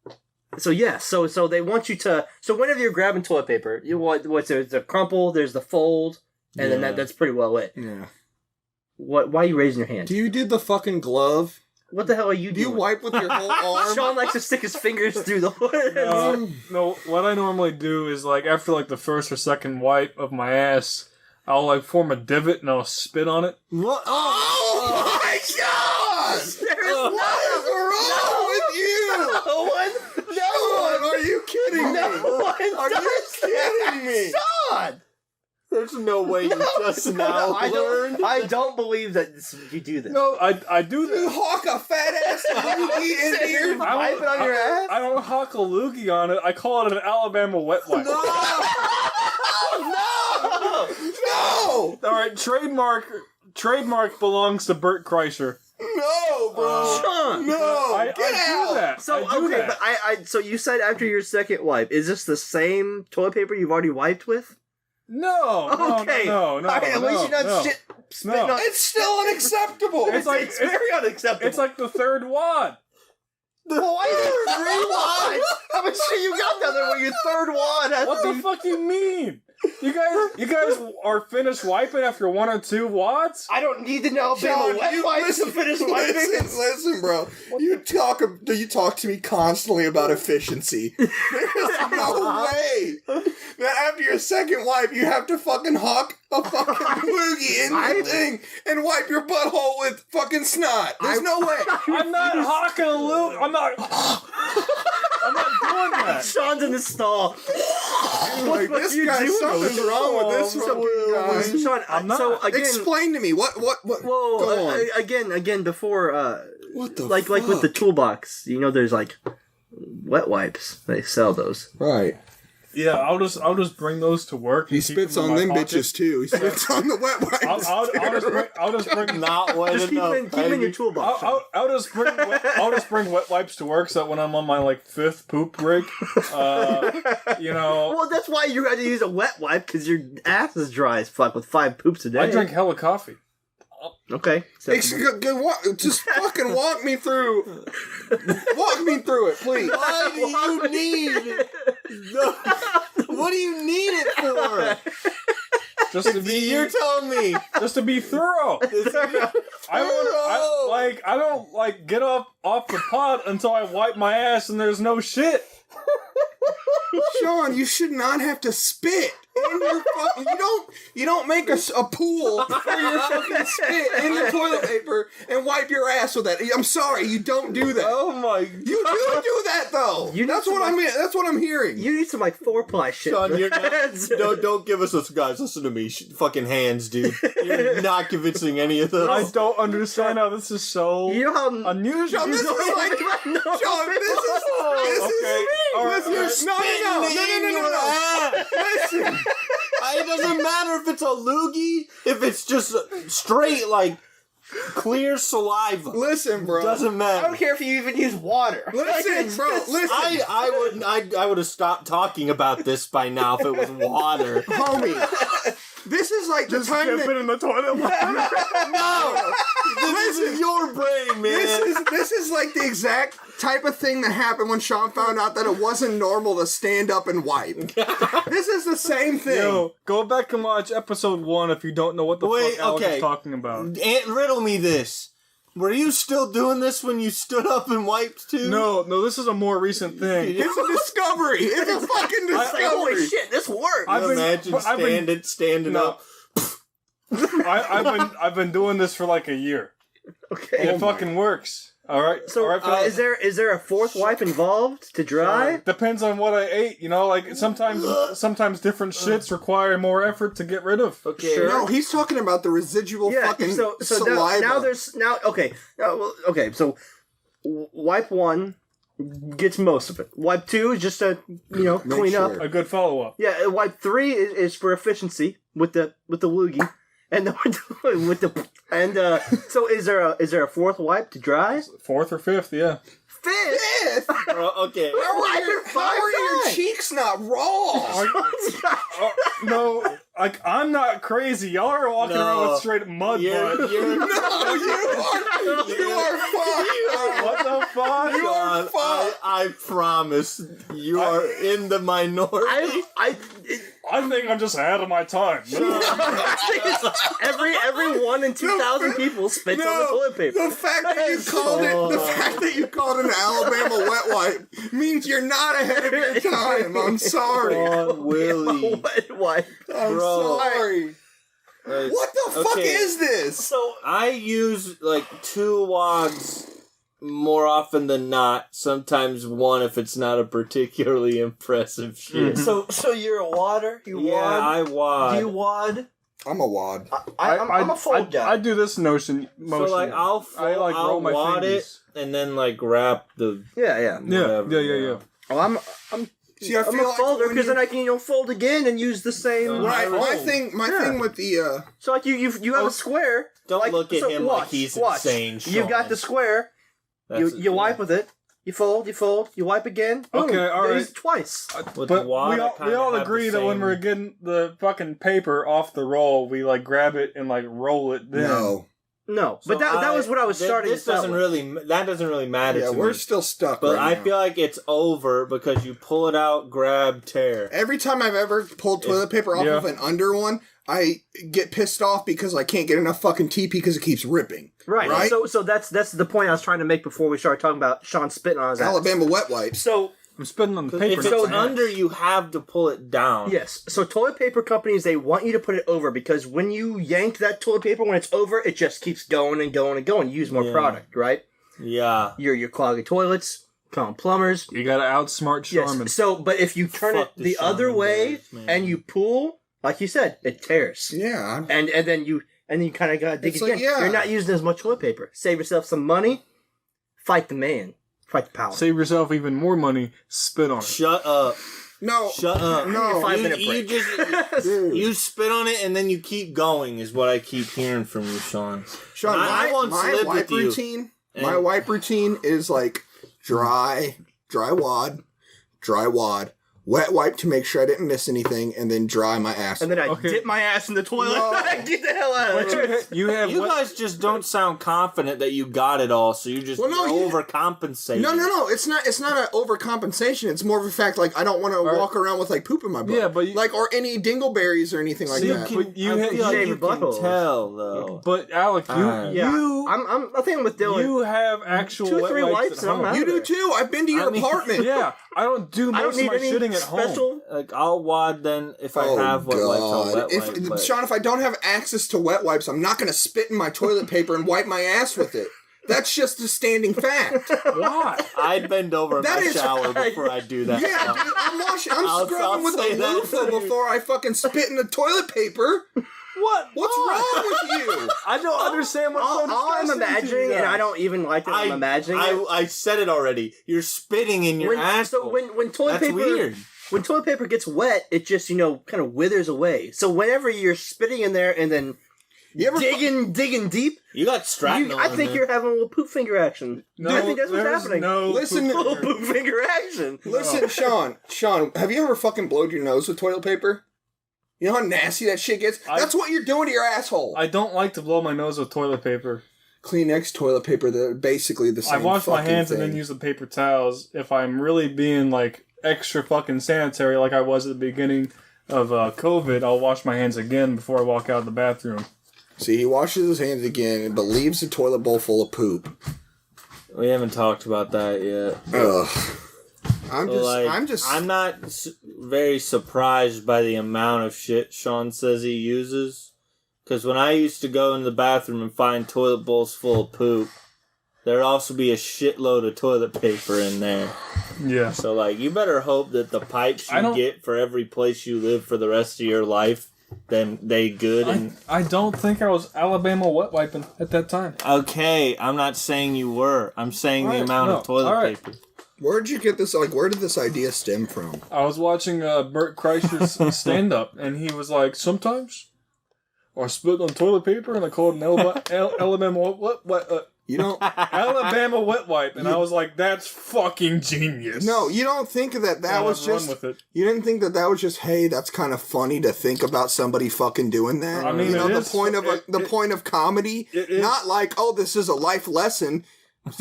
so yes, so they want you to. So whenever you're grabbing toilet paper, what's there's the crumple, there's the fold, and then Yeah. that's pretty well it. Yeah. Why are you raising your hand? Do you do the fucking glove? What the hell are you Do you doing? wipe with your whole arm? Sean likes to stick his fingers through the hood. No, what I normally do is like after like the first or second wipe of my ass, I'll like form a divot and I'll spit on it. What? Oh my god! What is wrong with you? No one. Sean, are you kidding me? No one. Are you kidding me? Sean. There's no way you just now learned. I don't believe that you do this. No, I do You this. hawk a fat ass loogie in here? Wipe it on your ass? I don't hawk a loogie on it. I call it an Alabama wet wipe. No! No! No! All right, trademark belongs to Bert Kreischer. No, bro! Sean. No! I Get do out! that. So I do okay, that. but I so you said after your second wipe, is this the same toilet paper you've already wiped with? No. Okay. No. All right, at least you're not shit spitting on. It's still unacceptable. It's like It's very unacceptable. it's like the third wad. Well, why is it 3 wads? How much shit you got down there when your third wad has What to the be- fuck you mean? You guys are finished wiping after 1 or 2 wads? I don't need to know Sean, Bama wet you wipes to finish wiping. listen, bro. You talk to me constantly about efficiency. There's no way that after your second wipe, you have to fucking huck a fucking loogie in the thing and wipe your butthole with fucking snot. There's no way. I'm not hawking a loot. I'm not doing that. Sean's in the stall. Like, this you guy, doing? something's wrong with this fucking guy. Sean, I'm not. so again, Explain to me what. Go whoa, on. again, before, What the like with the toolbox, there's like wet wipes. They sell those. Right. Yeah, I'll just bring those to work. He and keep spits them in on my them pocket. bitches too. He spits on the wet wipes. I'll just bring Not wet Just keep enough. in your toolbox. I'll just bring wet wipes to work so that when I'm on my 5th poop break, Well, that's why you had to use a wet wipe, because your ass is dry as fuck with 5 poops a day. I drink hella coffee. Okay. Just fucking walk me through. Walk me through it, please. Why do you need? What do you need it for? Just to be You're telling me. just to be thorough. I don't get off the pot until I wipe my ass and there's no shit. Sean, you should not have to spit in your fucking. You don't make a pool for your fucking spit in your toilet paper and wipe your ass with that. I'm sorry, you don't do that. Oh my You do that though. That's what I'm hearing. You need some 4-ply shit. Sean, you're not, don't give us this, guys. Listen to me, fucking hands, dude. You're not convincing any of those. I don't understand how this is so You know how unusual. Sean, this is like. Sean, this Okay, is. all right, Listen, all right. no. Listen. It doesn't matter if it's a loogie, if it's just straight clear saliva. Listen, bro. Doesn't I matter. don't care if you even use water. Listen, bro. Listen. I would have stopped talking about this by now if it was water. Homie. This is like the time Dip that. it in the toilet. No, this is your brain, man. This is like the exact type of thing that happened when Sean found out that it wasn't normal to stand up and wipe. This is the same thing. Yo, go back and watch episode 1 if you don't know what the fuck Alex is talking about. Riddle me this. Were you still doing this when you stood up and wiped too? No, this is a more recent thing. It's a discovery. It's a fucking discovery. Holy shit, this works. Imagine standing No. up. I've been doing this for a year. Okay. It fucking works. All right. So, all right, is there a 4th wipe involved to dry? Depends on what I ate. Sometimes different shits require more effort to get rid of. Okay. Sure. No, he's talking about the residual fucking so saliva. now there's okay. So wipe 1 gets most of it. Wipe 2 is just to clean up. sure. A good follow up. Yeah, wipe 3 is for efficiency with the loogie, and so is there a 4th wipe to dry? 4th or 5th, yeah. 5th? Okay. How are your cheeks not raw? No, I'm not crazy. Y'all are walking around with straight mud butt. No, you are fucked. What the fuck? are fucked. I promise you are in the minority. I think I'm just ahead of my time. every 1 in 2,000 people spits on the toilet paper. The fact that you called it an Alabama wet wipe means you're not ahead of your time. I'm sorry. Sean Willie. Wet wipe. I'm Bro. sorry. What the fuck is this? So I use 2 wads more often than not. Sometimes 1 if it's not a particularly impressive shit. so you're a wadder? You Yeah, wad? I wad. Do you wad? I'm a wad. I'm a fold guy. I do this motion. So I'll I'll roll my wad fingers. it and then wrap the Yeah. whatever. Yeah. Well, I'm See, I I'm feel a like folder when because you- then I can fold again and use the same. Right, my fold. thing Yeah. with the So you have a square. Don't look at him watch, like he's watch. insane. You've got Sean. the square. That's You wipe with it. You fold, you wipe again. Boom. Okay, all You right. use it twice. With But the water, we all agree that when we're getting the fucking paper off the roll, we like grab it and like roll it. Then No. But that was what I was starting. This doesn't really matter Yeah, to we're me. still stuck But right I now. feel like it's over because you pull it out, grab, tear. Every time I've ever pulled toilet paper off Yeah. of an under one, I get pissed off because I can't get enough fucking TP because it keeps ripping. Right. Right? So that's the point I was trying to make before we started talking about Sean spitting on his ass. Alabama wet wipes. So I'm spitting on the If paper. it's So- under, you have to pull it down. yes, so toilet paper companies, they want you to put it over because when you yank that toilet paper, when it's over, it just keeps going and going and going. You use more Yeah. product, right? Yeah. You're clogging toilets, calling plumbers. You gotta outsmart Charmin. Yes. So, but if you turn Fuck it the the other Charmin way bears, man. and you pull, like you said, it tears. Yeah. And then you kind of gotta dig It's again. like, yeah. You're not using as much toilet paper. Save yourself some money. Fight the man. Fight the power. Save yourself even more money. Spit on it. Shut up. No. Shut up. No. 5-minute You break. just Dude. you spit on it and then you keep going is what I keep hearing from you, Sean. Sean, I won't my slip wipe with you. routine. My And- wipe routine is like dry wad, wet wipe to make sure I didn't miss anything, and then dry my ass. And then I Okay. dip my ass in the toilet. No. Get the hell out of But there. you have You what- guys just don't sound confident that you got it all, so you just Well, no, you- overcompensate. No. It's not an overcompensation. It's more of a fact. Like I don't want to walk around with like poop in my butt. Yeah, but you- like or any dingleberries or anything like So you that. can, But you I have- feel like shave you your can buttholes. tell though. But Alec, Alright. Yeah, you I think I'm with Dylan. you have actual 2 or wet 3 wipes wipes at and I'm home. out. You do too. I've been to your I mean- apartment. Yeah, I don't do I don't most of need my any shitting at home. special. Like I'll wad then if I Oh have wet wipes, I'll God! wet If wipe. But Sean, if I don't have access to wet wipes, I'm not going to spit in my toilet paper and wipe my ass with it. That's just a standing fact. Why? I'd bend over in That my is- shower before I do that. Yeah, dude, I'm I'll scrubbing with say a that loofah too. before I fucking spit in the toilet paper. What? What's wrong with you? I don't understand what's so All I'm disgusting to imagining, you and I guys. don't even like that I'm imagining it. I said it already. You're spitting in your When, ass. so when toilet That's paper weird. when toilet paper gets wet, it just kind of withers away. So whenever you're spitting in there and then You ever digging deep, You got shrapnel. I in think there. you're having a little poop finger action. No, I think that's what's there's happening. No Listen A to- little poop finger action. Listen, Sean, have you ever fucking blowed your nose with toilet paper? You know how nasty that shit gets? That's what you're doing to your asshole. I don't like to blow my nose with toilet paper. Kleenex toilet paper, they're basically the I same wash my fucking hands thing. and then use the paper towels. If I'm really being like extra fucking sanitary, like I was at the beginning of COVID, I'll wash my hands again before I walk out of the bathroom. See, he washes his hands again, but leaves the toilet bowl full of poop. We haven't talked about that yet. Ugh. I'm not very surprised by the amount of shit Sean says he uses. Because when I used to go in the bathroom and find toilet bowls full of poop, there'd also be a shitload of toilet paper in there. Yeah. So, like, you better hope that the pipes I you don't- get for every place you live for the rest of your life, then they good. And I don't think I was Alabama wet wiping at that time. okay, I'm not saying you were. I'm saying the Alright, amount no, of toilet alright. paper. Where'd you get this? Like, where did this idea stem from? I was watching Bert Kreischer's stand-up, and he was like, sometimes I spit on toilet paper, and I called it an Alabama You don't. Alabama wet wipe, and I was like, that's fucking genius. No, you don't think that And was I've just. run with it. You didn't think that was just, hey, that's kind of funny to think about somebody fucking doing that. I mean, you know, it the is- point of it- the point of comedy, it is- not like, oh, this is a life lesson.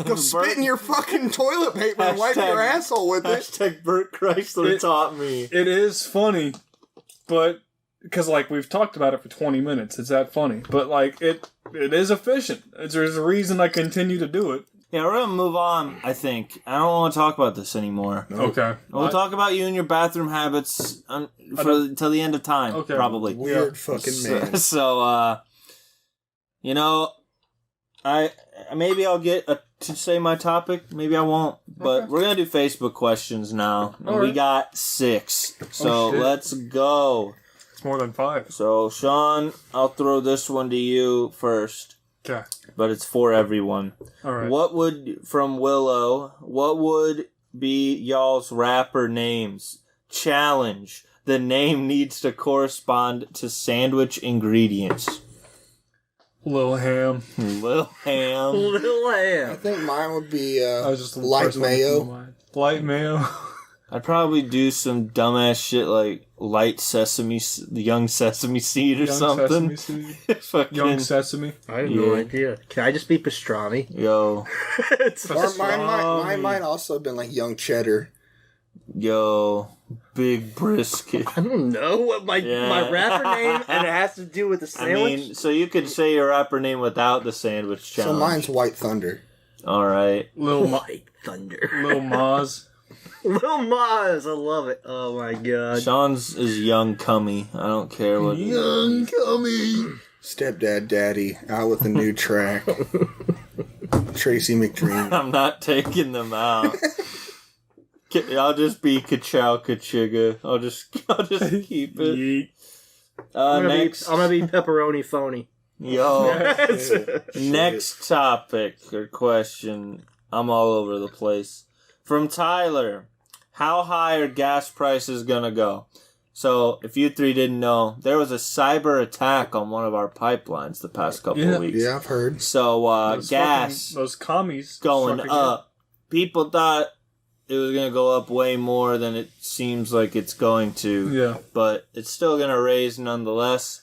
Go spit in your fucking toilet paper and wipe Hashtag- your asshole with it. Hashtag Bert Chrysler It- taught me. It is funny, but because like we've talked about it for 20 minutes, it's that funny. But like it is efficient. There's a reason I continue to do it. Yeah, we're gonna move on, I think. I don't want to talk about this anymore. Okay. We'll talk about you and your bathroom habits till the end of time, Okay. probably. Weird fucking man. So, you know, maybe I'll get to say my topic. Maybe I won't. But we're gonna do Facebook questions now. And we Alright. got 6. So Oh, shit. let's go. It's more than 5. So Sean, I'll throw this one to you first. Okay. But it's for everyone. All right. What would be y'all's rapper names? Challenge. The name needs to correspond to sandwich ingredients. Lil Ham. Lil Ham. Little I Ham. think mine would be That was just the light first one that came to mayo. mind. Light mayo. I'd probably do some dumbass shit like light sesame, young sesame seed or Young something. Sesame Seed. Fucking, Young Sesame. I have no Yeah. idea. Can I just be pastrami? yo, It's Or mine Pastrami. might also have been like young cheddar. yo, big brisket. I don't know what my Yeah. rapper name, and it has to do with the I sandwich. mean, so you could say your rapper name without the sandwich So challenge. mine's White Thunder. All right. Lil White Thunder. Lil Maz. Lil Maz, I love it. Oh my god. Sean's is young cummy. I don't care what. Young Cummy. Stepdad Daddy out with a new track. Tracy McDream. I'm not taking them out. I'll just be Ka-chow Ka-chigga. I'll just keep it. Yeet. I'm Next, gonna be pepperoni phony. yo, next topic or question. I'm all over the place. From Tyler, how high are gas prices gonna go? So, if you three didn't know, there was a cyber attack on one of our pipelines the past couple Yeah. of weeks. Yeah, I've heard. So, Those gas fucking- those commies going suck again. up. People thought it was going to go up way more than it seems like it's going to. Yeah. But it's still going to raise nonetheless.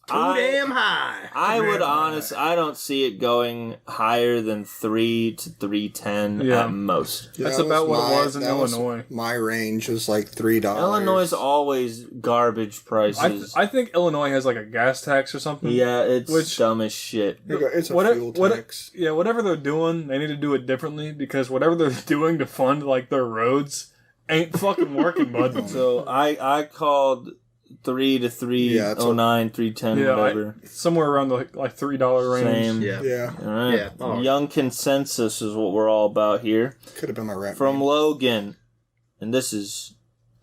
Too damn high. I would Damn honestly, I don't see it going higher than 3 to 310 Yeah. at most. Yeah, That's that about what it my- was in that was Illinois. My range was like $3. Illinois is always garbage prices. I think Illinois has like a gas tax or something. yeah, it's Which- dumb as shit. It's a What- fuel what- tax. Yeah, whatever they're doing, they need to do it differently because whatever they're doing to fund like their roads ain't fucking working, bud. So I called 3 to 309, 310, Yeah, whatever. somewhere around the like $3 range. Same. Yeah. Yeah, All right. Yeah. Oh. Young consensus is what we're all about here. could have been my rap. From name. Logan, and this is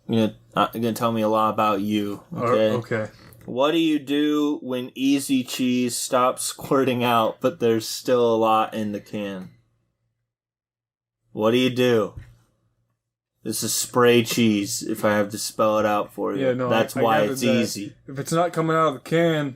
gonna tell me a lot about you. Okay. Okay. What do you do when Easy Cheese stops squirting out, but there's still a lot in the can? What do you do? This is spray cheese. If I have to spell it out for you, Yeah, no, that's I why gathered it's that. easy. If it's not coming out of the can,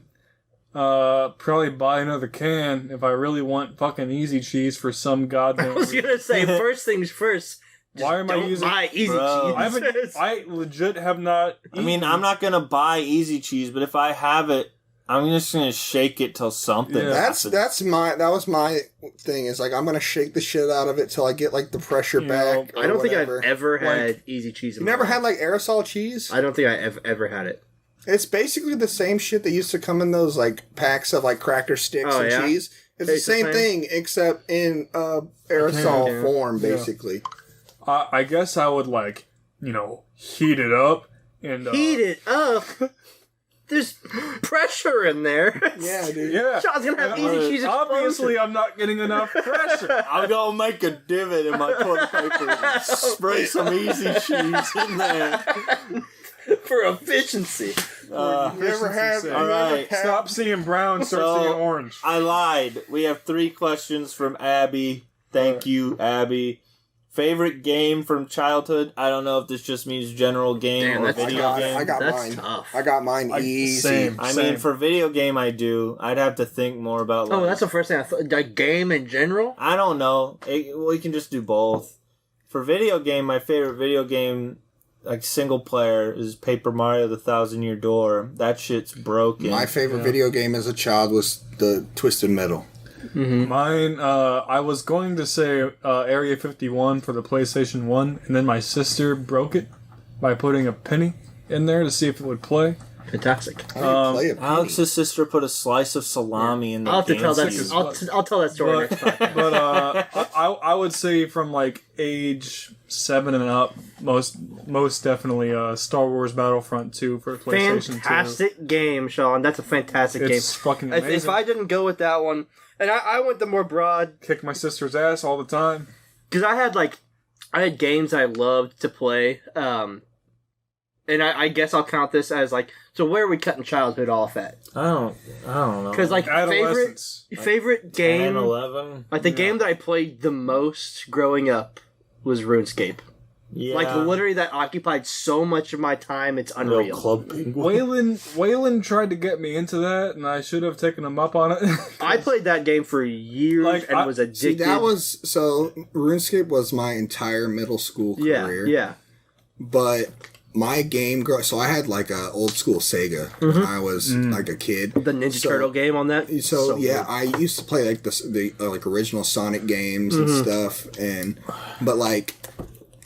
probably buy another can if I really want fucking Easy Cheese for some I goddamn was reason. gonna say first things first. Just Why am I don't using- buy easy Bro. cheese? I legit have not. I mean, eaten- I'm not gonna buy Easy Cheese, but if I have it, I'm just gonna shake it till something. Yeah. happens. That was my thing. Is like I'm gonna shake the shit out of it till I get like the pressure You back. know, or I don't think I've whatever. ever Like- had easy cheese. In You my never life. had like aerosol cheese? I don't think I've ever had it. It's basically the same shit that used to come in those like packs of like cracker sticks Oh, and yeah? cheese. It's Tastes the the same same? thing except in aerosol Yeah. form, Yeah. basically. I guess I would like heat it up and Heat it up. There's pressure in there. Yeah, dude. Yeah. Sean's gonna have And, easy cheese obviously, explosion. I'm not getting enough pressure. I'm gonna make a divot in my toilet paper and spray some Easy Cheese in there. for efficiency. You ever had? sake. you ever Alright. had- Stop seeing brown, start So- seeing orange. I lied. We have 3 questions from Abby. Thank you, Abby. Favorite game from childhood? I don't know if this just means general game Damn, or that's video tough. game. I got That's mine. tough. I got mine easy. Same. I mean, for video game, I do. I'd have to think more about. Oh, like- that's the first thing I thought. Like game in general. I don't know. We can just do both. For video game, my favorite video game, like single player, is Paper Mario: The Thousand Year Door. That shit's broken. My favorite video game as a child was the Twisted Metal. Mine, I was going to say Area 51 for the PlayStation 1, and then my sister broke it by putting a penny in there to see if it would play. Fantastic. I didn't play it. Alex's sister put a slice of salami in the I'll have to game tell that. cube. I'll tell that story next time. But I would say from like age 7 and up, most definitely Star Wars Battlefront 2 for PlayStation 2. Fantastic game, Sean. That's a fantastic It's game. fucking amazing. If I didn't go with that one, and I went the more broad, Kick my sister's ass all the time. because I had games I loved to play, and I guess I'll count this as like. So where are we cutting childhood off at? I don't know. Because like Adolescence. favorite 10, game, 11. like the game that I played the most growing up was RuneScape. Yeah. Like, literally, that occupied so much of my time, it's unreal. Club Penguin. Waylon tried to get me into that, and I should have taken him up on it. I played that game for years Like, and was addicted. See, that was so. RuneScape was my entire middle school career. Yeah. But my game so I had like a old school Sega when I was like a kid. The Ninja Turtle game on that. So yeah, good. I used to play like the like original Sonic games and stuff, but like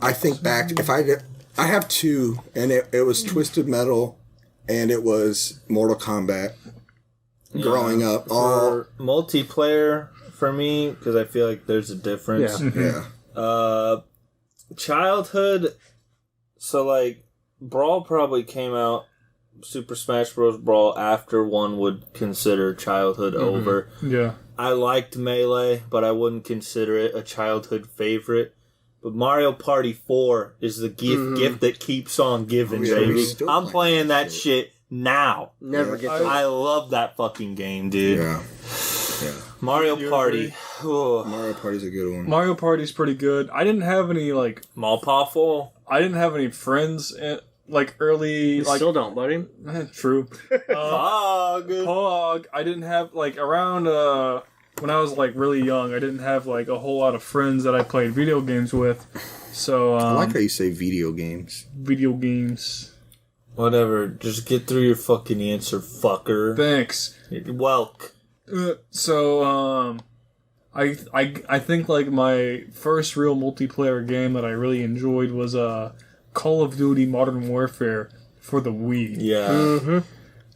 I think back if I have two, and it was Twisted Metal, and it was Mortal Kombat. Growing up, For multiplayer for me, because I feel like there's a difference. yeah. Childhood, so like Brawl probably came out, Super Smash Bros. Brawl, after one would consider childhood over. Yeah. I liked Melee, but I wouldn't consider it a childhood favorite. But Mario Party 4 is the gift that keeps on giving, Oh, yeah, baby. we're still I'm playing that shit. shit now. Never get those. I love that fucking game, dude. Yeah. Mario You Party. Mario Party's a good one. Mario Party's pretty good. I didn't have any, like, Malpawful. I didn't have any friends, like, early, You like... still don't, buddy. True. Pog. I didn't have, like, around, when I was, like, really young, I didn't have, like, a whole lot of friends that I played video games with. So, I like how you say video games. video games. Whatever. Just get through your fucking answer, fucker. Thanks. Welk. I think like my first real multiplayer game that I really enjoyed was Call of Duty Modern Warfare for the Wii. Yeah.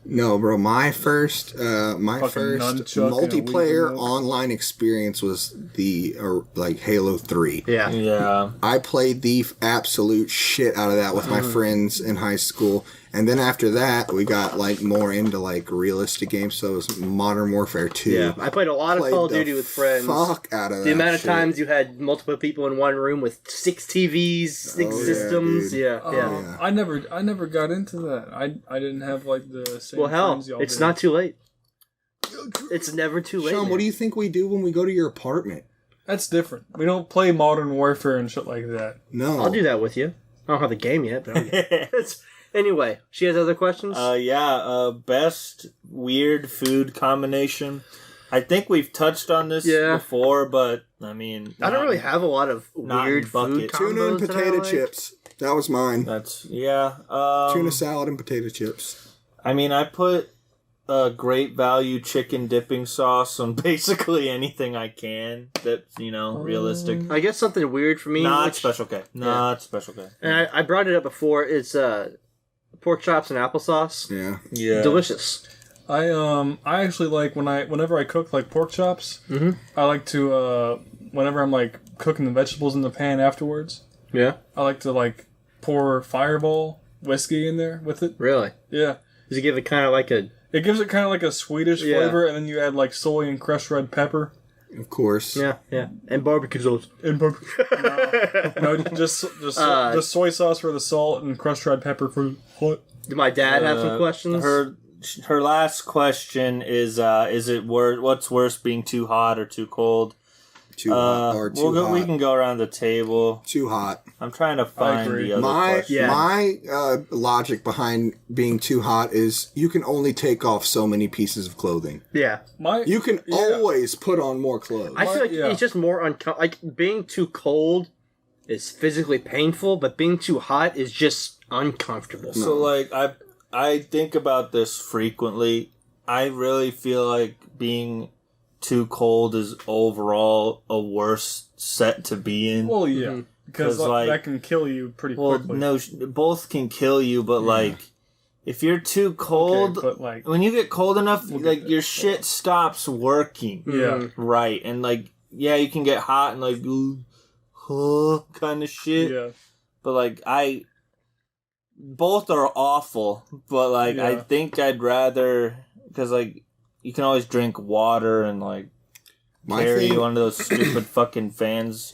No, bro. My first nunchuck and a multiplayer Wii remote. online experience was the like Halo 3. Yeah. Yeah. I played the absolute shit out of that with my friends in high school, and then after that, we got like more into like realistic games. So it was Modern Warfare 2. Yeah. I played a lot of Played Call of the Duty with friends. Fuck out of that. The amount of shit. times you had multiple people in one room with 6 TVs, 6 Oh, yeah, systems. dude. Yeah. yeah. I never got into that. I didn't have like the same. Well, hell, friends y'all it's did. not too late. It's never too late. Sean, man. what do you think we do when we go to your apartment? That's different. We don't play Modern Warfare and shit like that. No, I'll do that with you. I don't have the game yet, but it's anyway. She has other questions. Best weird food combination. I think we've touched on this Yeah. before, but I mean, I don't really have a lot of not weird in bucket. food combos tuna and that I potato like. chips. That was mine. That's yeah. Tuna salad and potato chips. I mean, I put great value chicken dipping sauce on basically anything I can. That's realistic. I guess something weird for me. Not which- Special K. Not Special K. And I brought it up before. It's pork chops and applesauce. Yeah. Yeah. Delicious. I actually like whenever I cook like pork chops. Mhm. I like to whenever I'm like cooking the vegetables in the pan afterwards. Yeah. I like to like pour Fireball whiskey in there with it. Really? Yeah. Does it give it kind of like a? It gives it kind of like a Swedish Yeah. flavor, and then you add like soy and crushed red pepper. Of course. Yeah. And barbecue sauce. And no, just soy sauce for the salt and crushed red pepper for the hot. Did my dad have some questions? Her last question is what's worse, being too hot or too cold? Too hot or too hot. We can go around the table. Too hot. I'm trying to find agree. the other question. Yeah. My logic behind being too hot is you can only take off so many pieces of clothing. Yeah. You can always put on more clothes. I feel like Yeah. it's just more uncomfortable. Like being too cold is physically painful, but being too hot is just uncomfortable. So like I think about this frequently. I really feel like being too cold is overall a worse set to be in. Well, yeah, because 'Cause, like- that can kill you pretty Well, quickly. no, both can kill you, but like if you're too cold, Okay, but like, when you get cold enough, We'll like get your that. shit stops working. yeah, Right, and like you can get hot and like kind of shit. yeah. But like both are awful. But like I Yeah. think I'd rather, because like you can always drink water and like My carry thing, one of those stupid fucking fans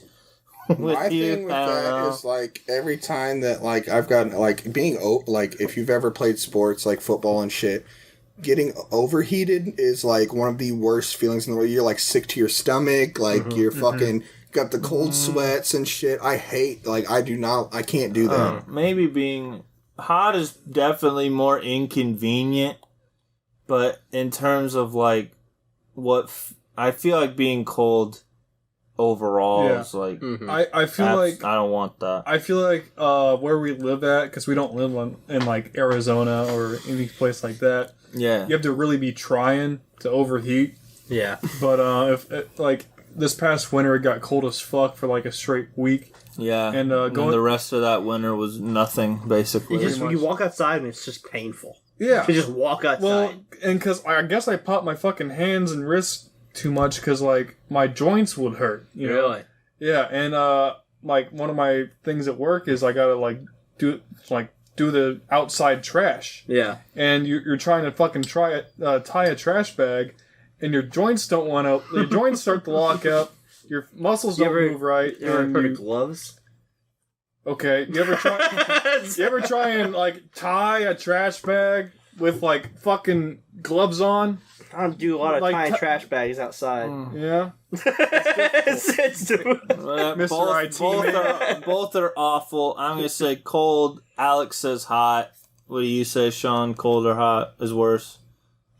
with my you. thing with I don't that know. is like every time that like I've gotten like being like if you've ever played sports like football and shit, getting overheated is like one of the worst feelings in the world. You're like sick to your stomach, like you're fucking got the cold sweats and shit. I hate, like, I can't do that. Maybe being hot is definitely more inconvenient, but in terms of like I feel like being cold overall is like I feel like I don't want that. I feel like where we live at, because we don't live in like Arizona or any place like that. Yeah, You have to really be trying to overheat. Yeah. But if like this past winter, it got cold as fuck for like a straight week. yeah, And and going the rest of that winter was nothing basically. You walk outside and it's just painful. yeah, To just walk outside. well, and because I guess I popped my fucking hands and wrists too much because like my joints would hurt. You know? Really? Yeah, and like one of my things at work is I gotta do the outside trash, Yeah. and you're trying to fucking tie a trash bag, and your joints don't want to. Your joints start to lock up. Your muscles don't move right. You ever and heard of gloves? okay, you ever try? You ever try and like tie a trash bag with like fucking gloves on? I don't do a lot of Like tying t- trash bags outside. Yeah. Mr. IT Both are awful. I'm gonna say cold. Alex says hot. What do you say, Sean? Cold or hot is worse?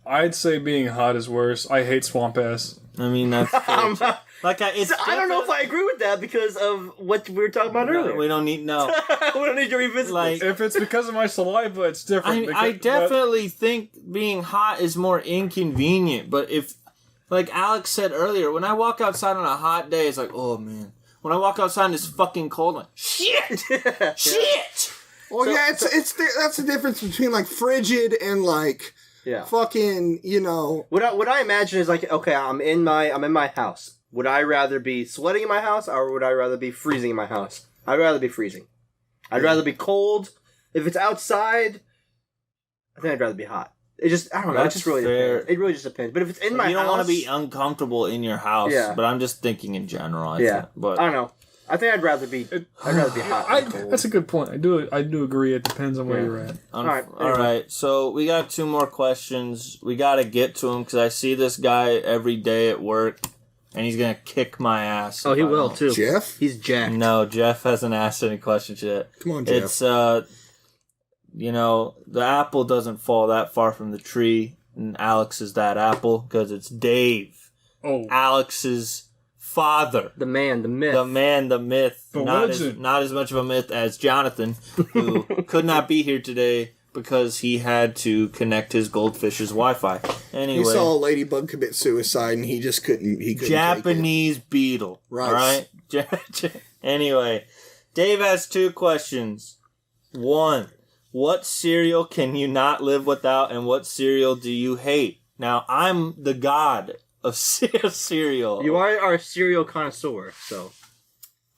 I'd say being hot is worse. I hate swamp ass. I mean that's like it's. I don't know if I agree with that because of what we were talking about earlier. We don't need no. We don't need to revisit Like this. If it's because of my saliva, it's different. I definitely think being hot is more inconvenient. But if, like Alex said earlier, when I walk outside on a hot day, it's like, oh man. When I walk outside and it's fucking cold, I'm like, shit, shit. Well, yeah, that's the difference between like frigid and like fucking, you know. What I imagine is like, okay, I'm in my house. Would I rather be sweating in my house or would I rather be freezing in my house? I'd rather be freezing. I'd rather be cold. If it's outside, I think I'd rather be hot. It just, I don't know. It That's just really fair. depends. It really just depends. But if it's in my house, you don't want to be uncomfortable in your house. Yeah. But I'm just thinking in general. I yeah. think. But I don't know. I think I'd rather be hot. Than cold. That's a good point. I do agree. It depends on where you're at. all right. right. So we got 2 more questions. We got to get to them because I see this guy every day at work, and he's gonna kick my ass. Oh, he if I will don't. too. Jeff? He's jacked. No, Jeff hasn't asked any questions yet. Come on, Jeff. It's you know, the apple doesn't fall that far from the tree, and Alex is that apple because it's Dave, Oh, Alex's father. The man, the myth. The man, the myth. The not legend. not as much of a myth as Jonathan, who could not be here today because he had to connect his goldfish's Wi-Fi. Anyway, He saw a ladybug commit suicide and he just couldn't. He couldn't Japanese beetle. Right. All right. Anyway, Dave has 2 questions. 1, what cereal can you not live without, and what cereal do you hate? Now, I'm the god of cereal. You are a cereal connoisseur, so.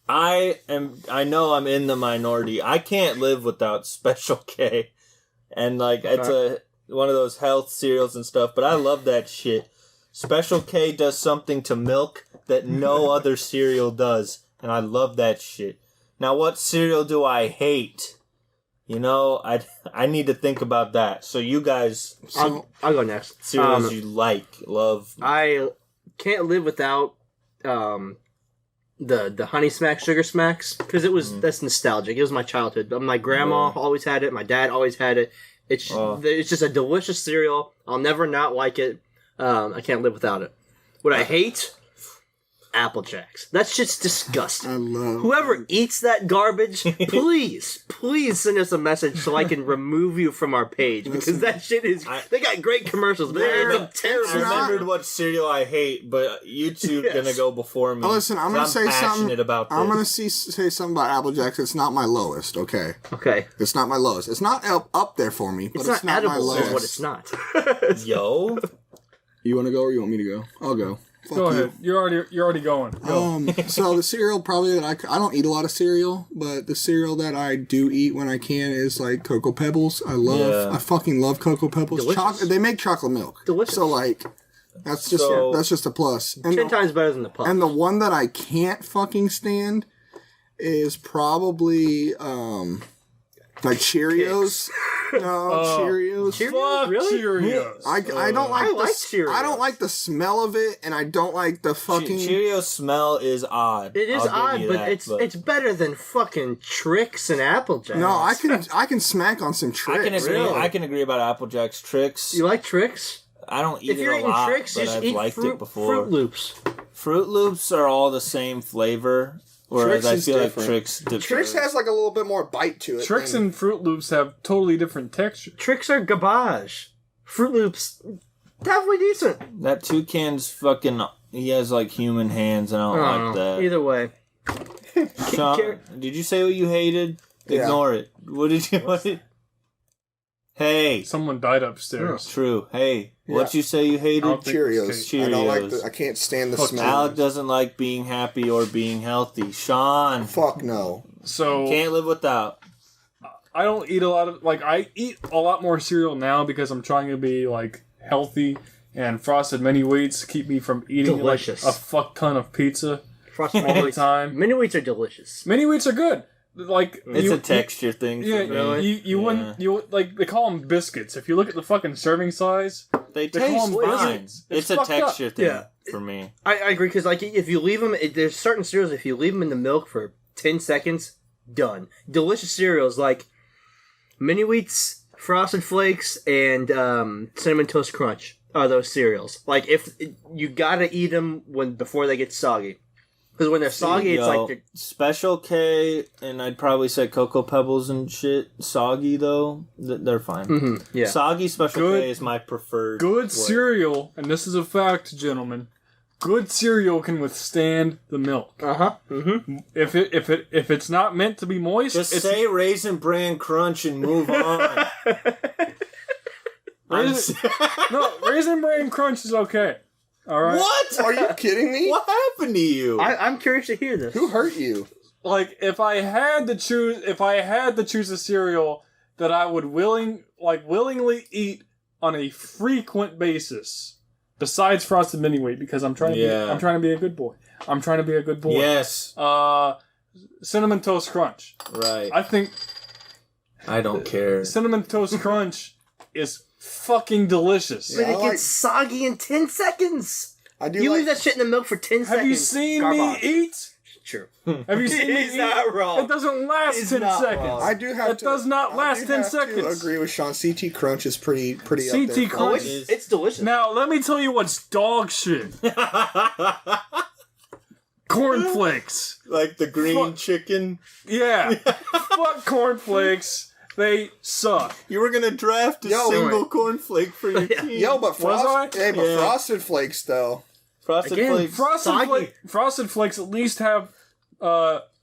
I know I'm in the minority. I can't live without Special K. And like it's one of those health cereals and stuff, but I love that shit. Special K does something to milk that no other cereal does, and I love that shit. Now what cereal do I hate? You know, I need to think about that. So you guys, I'll go next. cereals you love. I can't live without the Honey Smacks, Sugar Smacks, because that's nostalgic. It was my childhood. My grandma always had it. My dad always had it. It's just a delicious cereal. I'll never not like it. I can't live without it. What I hate, Apple Jacks. That shit's disgusting. I love. Whoever eats that garbage, please send us a message so I can remove you from our page because that shit is. They got great commercials, but it's terrible. I remembered what cereal I hate, but you two are gonna go before me. Oh, listen, I'm gonna say something. About this. I'm gonna say something about Apple Jacks. It's not my lowest. Okay. Okay. It's not my lowest. It's not up there for me, but it's not my edible, lowest. is what it's not. Yo. You want to go or you want me to go? I'll go. Fuck go you. ahead. You're already going. Go. So the cereal probably that I don't eat a lot of cereal, but the cereal that I do eat when I can is like Cocoa Pebbles. I fucking love Cocoa Pebbles. They make chocolate milk. Delicious. So like, that's just a plus. And 10 times better than the puff. And the one that I can't fucking stand is probably like Cheerios. Cheerios. Fuck really? Cheerios. I don't like I like Cheerios. I don't like the smell of it, and I don't like the fucking Cheerios smell is odd. It is I'll give odd, you but that, it's better than fucking Trix and Applejack. No, I can smack on some Trix. I can agree. Really? I can agree about Apple Jacks. Tricks. You like Trix? I don't eat If you're it a eating lot, Trix, but just I've eat liked Fruit, it before. Fruit Loops. Fruit Loops are all the same flavor, whereas Trix I is feel different. like Trix. Trix has like a little bit more bite to it. Trix than- and Fruit Loops have totally different texture. Trix are garbage. Fruit Loops, halfway decent. That toucan's fucking. He has like human hands, and I don't like that. Either way. Sean, did you say what you hated? Yeah. Ignore it. What did you? What did, hey, Someone died upstairs. true. Hey, what'd you say you hated? I'll think- Cheerios. Okay. I don't like Cheerios. I can't stand the Fuck smell. Alec doesn't like being happy or being healthy. Sean Fuck no. So can't live without. I don't eat a lot of I eat a lot more cereal now because I'm trying to be like healthy, and Frosted Mini Wheats keep me from eating Delicious. like a fuck ton of pizza Frosted all Mini the Wheats. time. Mini Wheats are delicious. Mini Wheats are good. Like It's a texture thing. Yeah, for me. you wouldn't like they call them biscuits. If you look at the fucking serving size, They They call taste 'em fine. biscuits. It's It's a fucked up. texture thing Yeah. for me. I agree, because like if you leave them, there's certain cereals, if you leave them in the milk for 10 seconds, done. Delicious cereals like Mini Wheats, Frosted Flakes, and Cinnamon Toast Crunch are those cereals. Like if you gotta eat them before they get soggy, because when they're soggy, it's like they're, Special K, and I'd probably say Cocoa Pebbles and shit. Soggy though, they're fine. yeah. Soggy Special Good- K is my preferred. good way. cereal, and this is a fact, gentlemen. Good cereal can withstand the milk. If it's not meant to be moist, Just it's say Raisin Bran Crunch and move on. Raisin Bran Crunch is okay. All right. What? Are you kidding me? What happened to you? I'm curious to hear this. Who hurt you? Like if I had to choose a cereal that I would willingly eat on a frequent basis, besides Frosted Mini Wheat, because I'm trying to be a good boy. I'm trying to be a good boy. Yes. Cinnamon Toast Crunch. Right. I think I don't care. Cinnamon Toast Crunch is fucking delicious. But Yeah, it I like- gets soggy in 10 seconds. I do You like leave that shit in the milk for 10 seconds. Have you seen Garbage. me eat? True. Have you seen me He's eat? not wrong. It doesn't last He's 10 not seconds. wrong. I do have It to. does not last I do 10 have seconds. To agree with Sean. CT Crunch is pretty up there. CT for me. Oh, Crunch. it's delicious. Now, let me tell you what's dog shit. Cornflakes. Like the green Fuck. chicken. Yeah. Fuck cornflakes. They suck. You were gonna draft a Yo, single right. cornflake for your team. Yo, but I? Yeah. Frosted Flakes though. Frosted Again, Flakes. Soggy. Frosted Flakes at least have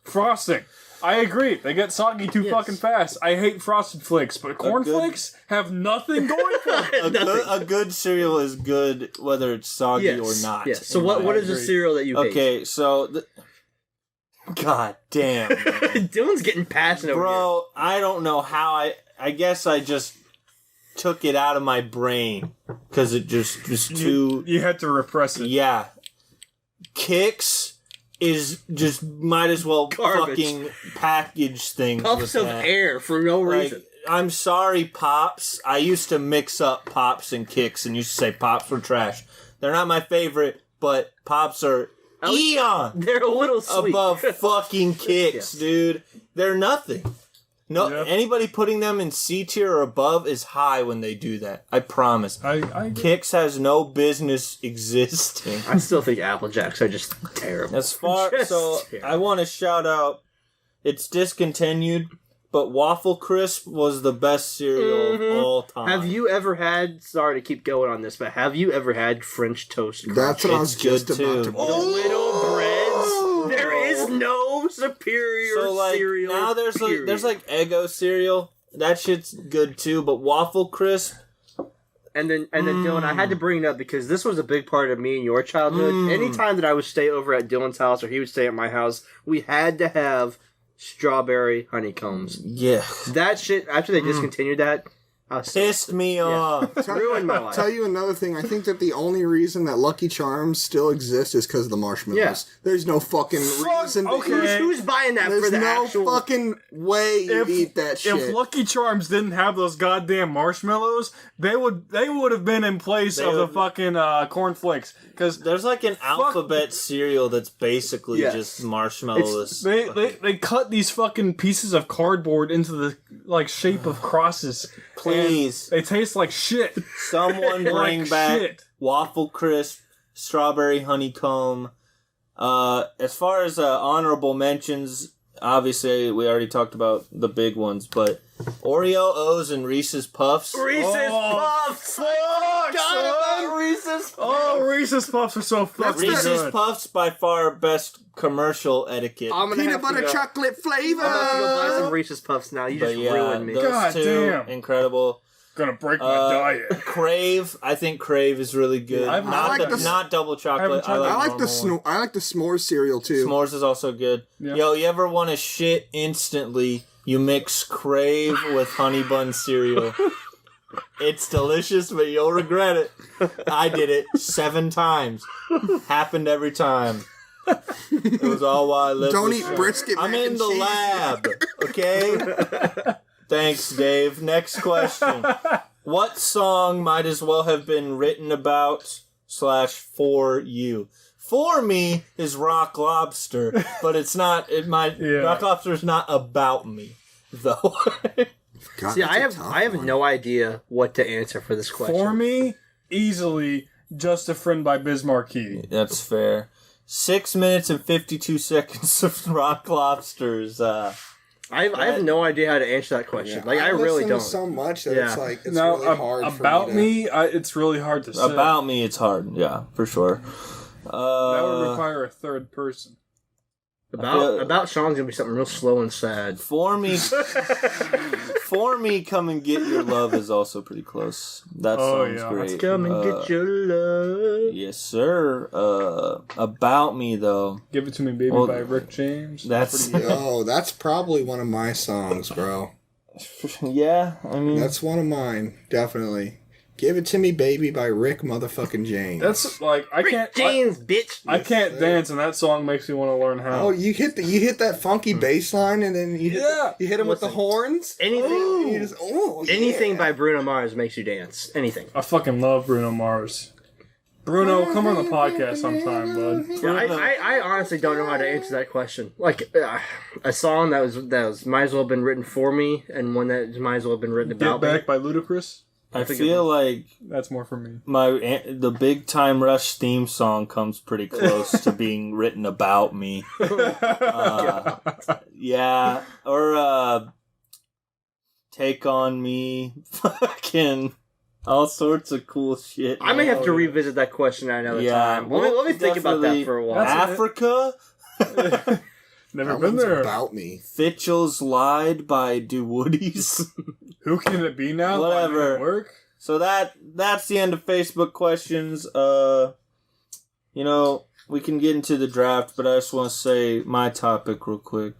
frosting. I agree. They get soggy too Yes. fucking fast. I hate Frosted Flakes, but cornflakes have nothing going for them. A good cereal is good whether it's soggy Yes. or not. Yes. So in what my is the agree. cereal that you hate? Okay, so God damn, man. Dylan's getting passionate over Bro, I don't know how I guess I just took it out of my brain because it just was too You had to repress it. yeah. Kicks is just might as well Garbage. fucking package things here. with Puffs of that. air for no Like, reason. I'm sorry, Pops. I used to mix up Pops and Kicks and used to say Pops were trash. They're not my favorite, but Pops are eon They're a little sweet. above fucking Kicks, Yes. dude. They're nothing. No, Yeah. anybody putting them in C tier or above is high when they do that. I promise. I Kicks has no business existing. I still think Apple Jacks are just terrible. As far Just so, terrible. I want to shout out. It's discontinued, but Waffle Crisp was the best cereal of all time. Have you ever had? Sorry to keep going on this, but have you ever had French toast? Crunch? That's what I was It's just good, about too. to. The little breads. There is no superior So like cereal. now there's period. like Eggo cereal. That shit's good too, but Waffle Crisp. And then Dylan, I had to bring it up because this was a big part of me and your childhood. Anytime that I would stay over at Dylan's house or he would stay at my house, we had to have strawberry honeycombs. Yeah. That shit, after they discontinued that, Pissed me off. Ruined my life. Tell you another thing. I think that the only reason that Lucky Charms still exists is because of the marshmallows. Yeah. There's no fucking reason. okay. Who's buying that There's for the no actual... fucking way you eat that shit. If Lucky Charms didn't have those goddamn marshmallows, they would have been in place of the fucking cornflakes. Because There's like an alphabet cereal that's basically Yes. just marshmallows. they cut these fucking pieces of cardboard into the like shape of crosses. Please. And they taste like shit. Someone bring Like back shit. waffle crisp, strawberry honeycomb. As far as honorable mentions, obviously we already talked about the big ones, but Oreo O's and Reese's Puffs. Reese's Puffs! Reese's Puffs! Oh, Reese's Puffs are so fucking Reese's good. Puffs by far best commercial etiquette. I'm gonna Peanut have to butter go. chocolate flavor. I'm gonna have to go buy some Reese's Puffs now. You but just yeah, ruined me. those God two, damn. incredible. Gonna break my diet. Crave, I think Crave is really good. I've Not, like the, the- not double chocolate. tried that. I like the I like the s'mores cereal too. S'mores is also good. Yeah. Yo, you ever want to shit instantly? You mix Crave with honey bun cereal. It's delicious, but you'll regret it. I did it 7 times. Happened every time. It was all while I lived. Don't with eat you. brisket. I'm mac in and the cheese. lab, okay? Thanks, Dave. Next question. What song might as well have been written about / for you? For me is Rock Lobster, but it's not. Rock Lobster is not about me, though. God, See, that's I a have tough one. no idea what to answer for this question. For me, easily, Just a Friend by Biz Markie. That's fair. 6 minutes and 52 seconds of Rock Lobsters. I have no idea how to answer that question. Like, I really listen to don't. so much that Yeah. it's like it's Now, really hard for about me. it's really hard to say. About me, it's hard. Yeah, for sure. That would require a third person. About Sean's gonna be something real slow and sad. For me, Come and Get Your Love is also pretty close. That song's yeah. great. Come and get your love. Yes, sir. About Me, though. Give It to Me, Baby Well, by Rick James. That's pretty good. Oh, that's probably one of my songs, bro. yeah. I mean, That's one of mine, definitely. Give It to Me, Baby by Rick motherfucking James. That's like I can't. James, bitch. I can't dance, and that song makes me want to learn how. Oh, you hit that funky bass line, and then you hit him with the horns. Anything, You just, anything by Bruno Mars makes you dance. Anything. I fucking love Bruno Mars. Bruno, come on the podcast sometime, bud. Yeah, I honestly don't know how to answer that question. Like a song that was might as well have been written for me, and one that might as well have been written Get about Back me. by Ludacris. I feel like That's more for me. the Big Time Rush theme song comes pretty close to being written about me. Yeah, or Take on Me, fucking all sorts of cool shit. I may have to yeah. revisit that question at another Yeah, time. Let me think about that for a while. That's- Africa. Never That been one's there. about me. Fitchell's Lied by Do Woodies. Who can it be now? Whatever. Did it work? So that's the end of Facebook questions. We can get into the draft, but I just want to say my topic real quick.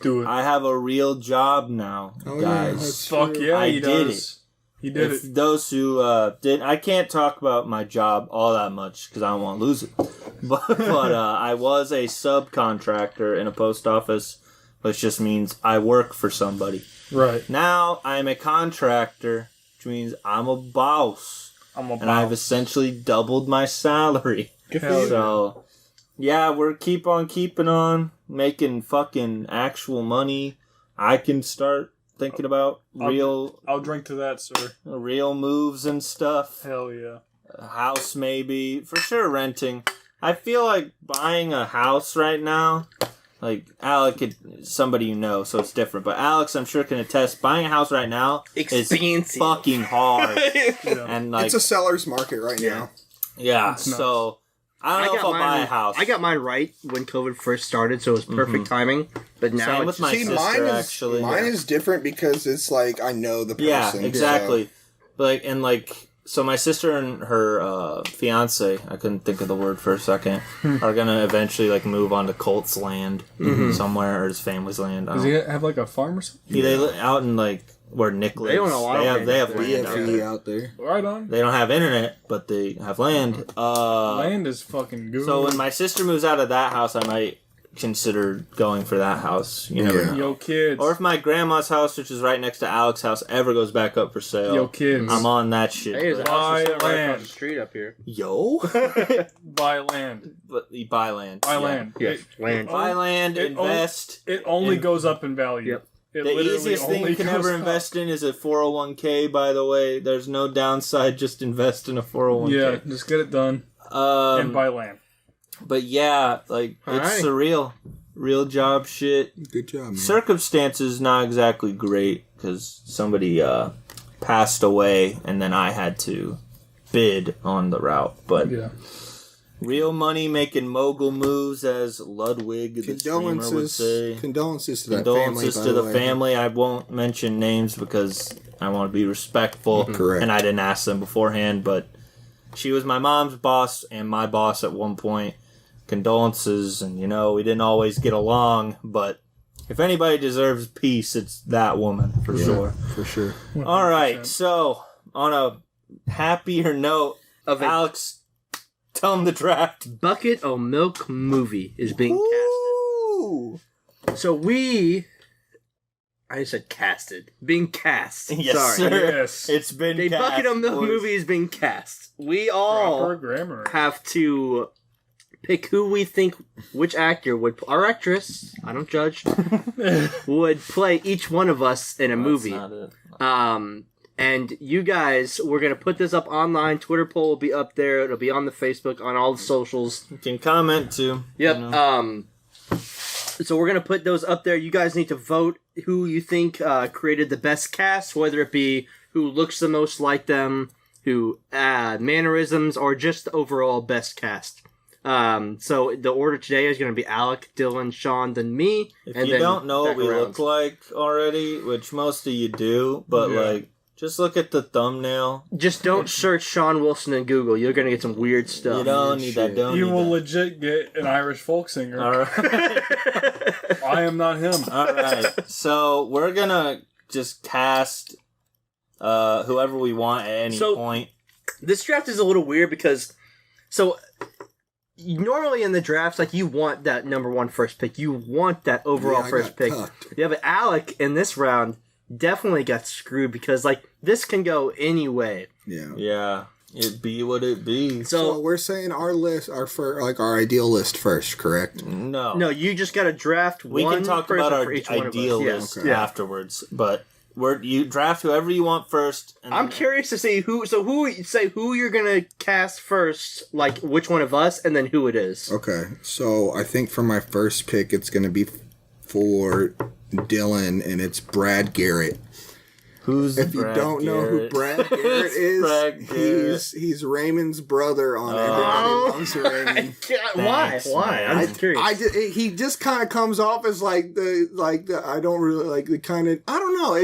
Do it. I have a real job now, Oh, yeah, guys. that's Fuck true. yeah, I he did does. He did If it. those who didn't, I can't talk about my job all that much because I don't want to lose it. But I was a subcontractor in a post office, which just means I work for somebody. Right. Now I'm a contractor, which means I'm a boss, I'm a and I've essentially doubled my salary. Hell So, yeah, we're keep on keeping on, making fucking actual money. I can start thinking about I'll drink to that, sir. real moves and stuff. Hell yeah. A house maybe. For sure renting. I feel like buying a house right now, like Alec, somebody you know, so it's different. But Alex, I'm sure can attest, buying a house right now is Expensive. fucking hard. Yeah. And like, It's a seller's market right now. yeah, It's nuts. so I don't know if I'll buy a house. I got mine right when COVID first started, so it was perfect timing. But now Same it's with my See, sister, actually. mine is different because it's like I know the person. Yeah, so- exactly. So my sister and her fiance, I couldn't think of the word for a second, are gonna eventually like move on to Colt's land somewhere, or his family's land. I Does don't he have like a farm or something? Yeah, they live out in like where Nicholas. They own a lot of They have land. land out BFE there. out there. Right on. They don't have internet, but they have land. Land is fucking good. So when my sister moves out of that house, I might consider going for that house. You never Yeah. know. Yo, kids. Or if my grandma's house, which is right next to Alex's house, ever goes back up for sale, Yo, kids. I'm on that shit. Hey, there's a but- house for sale Buy right land. across the street up here. Yo, Buy land. but you buy land. Buy Yeah. land. Yes, land. Buy land, It invest. It only And- goes up in value. Yep. It The literally easiest thing only you can goes ever up. invest in is a 401k, by the way. There's no downside, just invest in a 401k. Yeah, just get it done and buy land. But yeah, like, it's Alright. surreal. Real job shit. Good job, man. Circumstances not exactly great, because somebody passed away, and then I had to bid on the route. But Yeah. real money making mogul moves, as Ludwig, the streamer, would say. Condolences to that Condolences family. to by the way. family. I won't mention names because I want to be respectful. Correct. And I didn't ask them beforehand, but she was my mom's boss and my boss at one point. Condolences, and we didn't always get along, but if anybody deserves peace, it's that woman, for sure. For sure. All right, so on a happier note, Of a Alex, tell them the draft. Bucket o' Milk movie is being Ooh. casted. So I said casted. Being cast. Yes, Sorry. sir. Yes. It's been A cast, Bucket o' Milk boys. movie is being cast. We Proper all grammar. have to pick who we think, which actor would, or actress, I don't judge, would play each one of us in a movie. That's not it. And you guys, we're gonna put this up online. Twitter poll will be up there. It'll be on the Facebook, on all the socials. You can comment too. Yep. you know. So we're gonna put those up there. You guys need to vote who you think created the best cast, whether it be who looks the most like them, who mannerisms, or just the overall best cast. So the order today is gonna be Alec, Dylan, Sean, then me. If and you then don't know what back we around. look like already, which most of you do, but Yeah. just look at the thumbnail. Just don't search Sean Wilson in Google. You're gonna get some weird stuff. You don't need that. shit. Don't You need will that. legit get an Irish folk singer. All right. I am not him. All right. So we're gonna just cast whoever we want at any So- point. This draft is a little weird because, normally in the drafts, like, you want that number one first pick. You want that overall Yeah, I first got pick. cucked. Yeah, but Alec in this round definitely got screwed because, like, this can go any way. Yeah. Yeah, it be what it be. So So, we're saying our list, our ideal list first, correct? No, no, you just got to draft we one can talk person about our for each one of us. ideal Yeah. list Okay. Yeah. afterwards, but you draft whoever you want first. And I'm then- curious to see who you're gonna cast first, like which one of us, and then who it is. Okay. So I think for my first pick, it's going to be for Dylan, and it's Brad Garrett. Who's If you Brad don't know who Garrett? Brad Garrett It's is, Brad Garrett. he's Raymond's brother on Everybody Oh. Loves Raymond. Why? Thanks, Why? man. I'm curious. He just kind of comes off as like the I don't really like the kind of I don't know.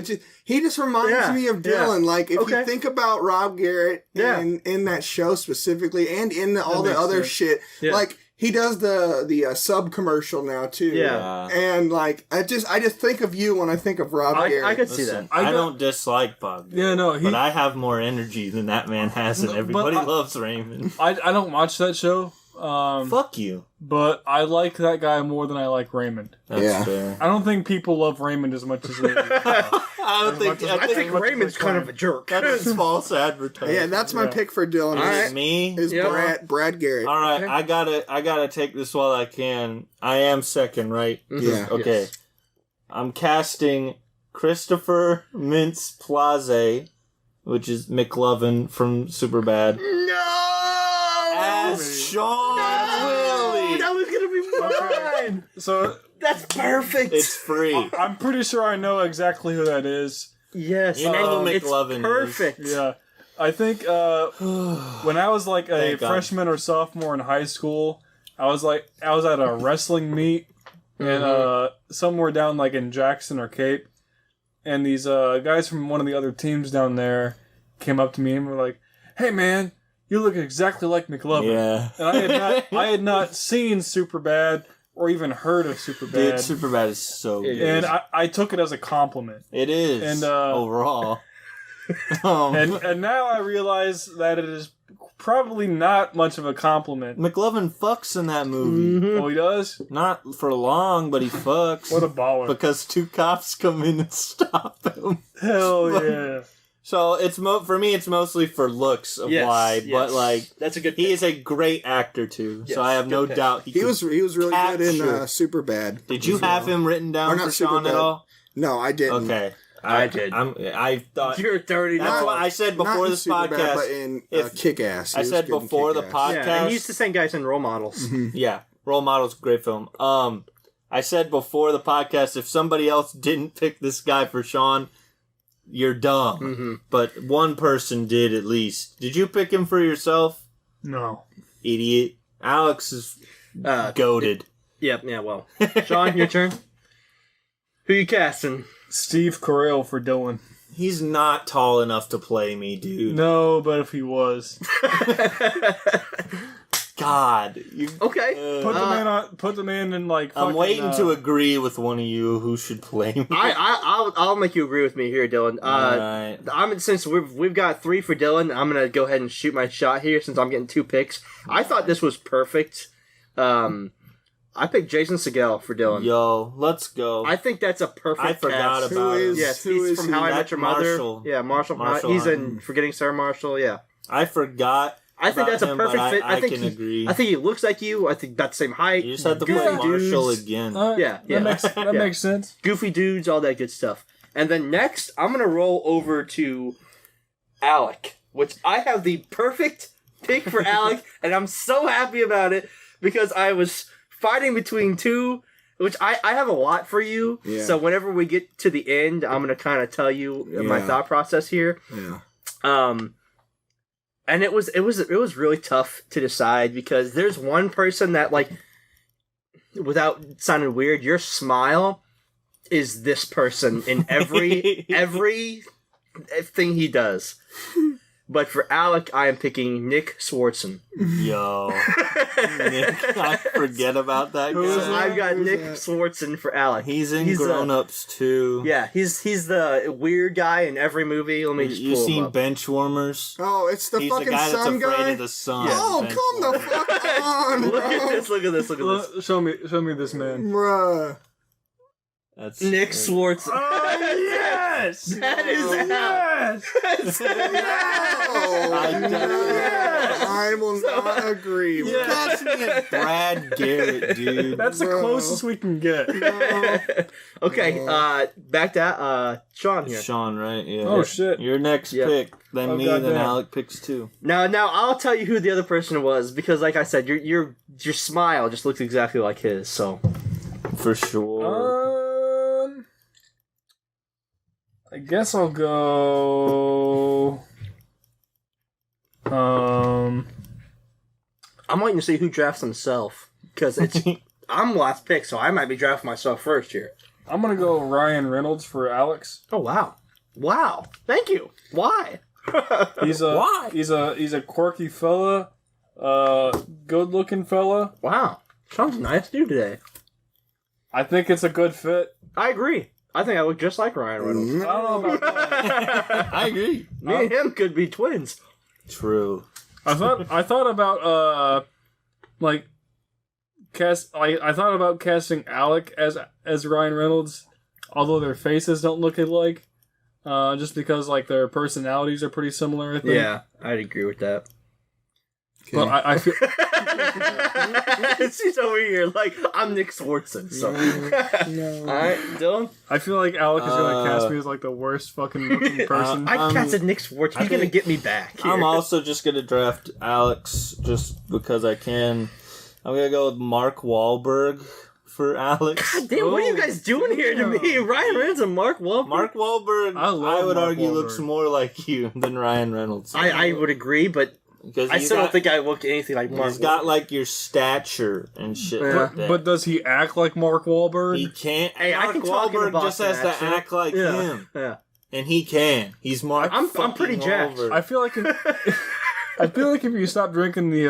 He just reminds Yeah, me of yeah. Dylan. Like if Okay. you think about Rob Garrett Yeah. and in that show specifically, and in all the makes other sense. shit, Yeah. like he does the sub commercial now too. Yeah. And like I just think of you when I think of Rob Garrett. I could see Listen, that. I don't dislike Bob. Yeah, no, But I have more energy than that man has, and No, everybody but I- loves Raymond. I don't watch that show. Fuck you. But I like that guy more than I like Raymond. That's Yeah. fair. I don't think people love Raymond as much as they do. I don't think. I I think Raymond's kind of a jerk. that's false advertising. Yeah, that's my Yeah. pick for Dylan. All is- right. me. Is Yeah. Brad Garrett. All right, Okay. I gotta take this while I can. I am second, right? Yeah. Okay. Yes. I'm casting Christopher Mintz Plaze, which is McLovin from Superbad, No! as Sean Willie. That was gonna be mine. So That's perfect. It's free. I'm pretty sure I know exactly who that is. yes, You know who it's McLovin is. perfect. Yeah. I think when I was like a Thank God. freshman or sophomore in high school, I was at a wrestling meet and somewhere down like in Jackson or Cape, and these guys from one of the other teams down there came up to me and were like, "Hey man, you look exactly like McLovin." Yeah. And I had not seen Superbad, or even heard of Superbad. Dude, Superbad is so good. And I took it as a compliment. It is. And, overall. And now I realize that it is probably not much of a compliment. McLovin fucks in that movie. Oh, he does? Not for long, but he fucks. What a baller. Because 2 cops come in and stop him. Hell yeah. So it's for me, it's mostly for looks of why, but like that's a good. He is a great actor too, Yes, so I have no pick. doubt He was really good in Superbad. Did you as have well. him written down Or not for Sean at Superbad. all? No, I didn't. Okay, I did. I thought You're dirty. that's dog. what I said Not before in this Superbad, podcast. but in if- Kick-Ass. I said before the podcast. Yeah, and he's the same guys in Role Models. Yeah, Role Models, great film. I said before the podcast, if somebody else didn't pick this guy for Sean, you're dumb. But one person did at least. Did you pick him for yourself? No. Idiot. Alex is goated. Yep. Yeah. Well, Sean, your turn. Who you casting? Steve Carell for Dylan. He's not tall enough to play me, dude. No, but if he was. God. You, Okay. Put the man in like I'm fucking, waiting to agree with one of you who should play me. I'll make you agree with me here, Dylan. Alright. Since we've got 3 for Dylan, I'm gonna go ahead and shoot my shot here since I'm getting 2 picks. I thought this was perfect. I picked Jason Segel for Dylan. Yo, let's go. I think that's a perfect. I forgot cast. about him. Yes, Who he's is from he? How I That Met Your Mother. Marshall. Yeah, Marshall. Marshall He's in Hunt. Forgetting Sarah Marshall. Yeah, I forgot. I think about that's a him, perfect but fit. I think can he, agree. I think he looks like you. I think about the same height. You just have to goofy play Marshall dudes, again. Yeah, That makes sense. Goofy dudes, all that good stuff. And then next, I'm gonna roll over to Alec, which I have the perfect pick for Alec, and I'm so happy about it because I was fighting between 2. Which I have a lot for you, Yeah. so whenever we get to the end, I'm gonna kind of tell you my Yeah. thought process here. Yeah. And it was really tough to decide because there's one person that, like, without sounding weird, your smile is this person in every thing he does. But for Alec, I am picking Nick Swartzen. Yo. Nick, I forget about that Who is guy. So I've got Who's Nick that? Swartzen for Alec. He's in Grown Grown Ups too. Yeah, he's the weird guy in every movie. Let me just You pull him seen up. Benchwarmers? Oh, it's the He's the fucking guy that's sun afraid guy. of the sun. Oh, come the fuck on, Look at bro. this! Look at this! Look at this! Show me this man. Bruh. That's Nick Swartzen. Oh, yes! That is Alec. I will not agree. You catch me at Brad Garrett, dude. That's the Bro. closest we can get. Okay, back to Sean here. Sean, right? Yeah. Oh, shit. Your next Yep. pick. Then Oh, me, then goddamn. Alec picks 2. Now I'll tell you who the other person was because, like I said, your smile just looks exactly like his. So For sure. I guess I'll go. I'm waiting to see who drafts himself because I'm last pick, so I might be drafting myself first here. I'm gonna go Ryan Reynolds for Alex. Oh wow! Thank you. Why? He's a Why? He's a quirky fella, good looking fella. Wow, Sean's a nice dude today. I think it's a good fit. I agree. I think I look just like Ryan Reynolds. I don't know about that. I agree. Me and him could be twins. True. I thought about like I thought about casting Alec as Ryan Reynolds, although their faces don't look alike. Just because like their personalities are pretty similar. I think. Yeah, I'd agree with that. But I feel She's over here like I'm Nick Swartzen. So, all right, Dylan. I feel like Alec is gonna cast me as like the worst fucking looking person. I casted Nick Swartzen. He's gonna get me back. Here. I'm also just gonna draft Alex just because I can. I'm gonna go with Mark Wahlberg for Alex. God damn, what are you guys doing here to me? Ryan Reynolds and Mark Wahlberg. Mark Wahlberg, I love would Mark argue, Wahlberg. looks more like you than Ryan Reynolds. I would agree, but Because I still don't think I look anything like Mark. he's got like your stature and shit Yeah. like that. But does he act like Mark Wahlberg? he can't. Hey, I Mark can talk in a Wahlberg just Boston has to accent. act like Yeah. him, Yeah. and he can. He's Mark. I'm fucking pretty jacked. Wahlberg. I feel like I feel like if you stopped drinking the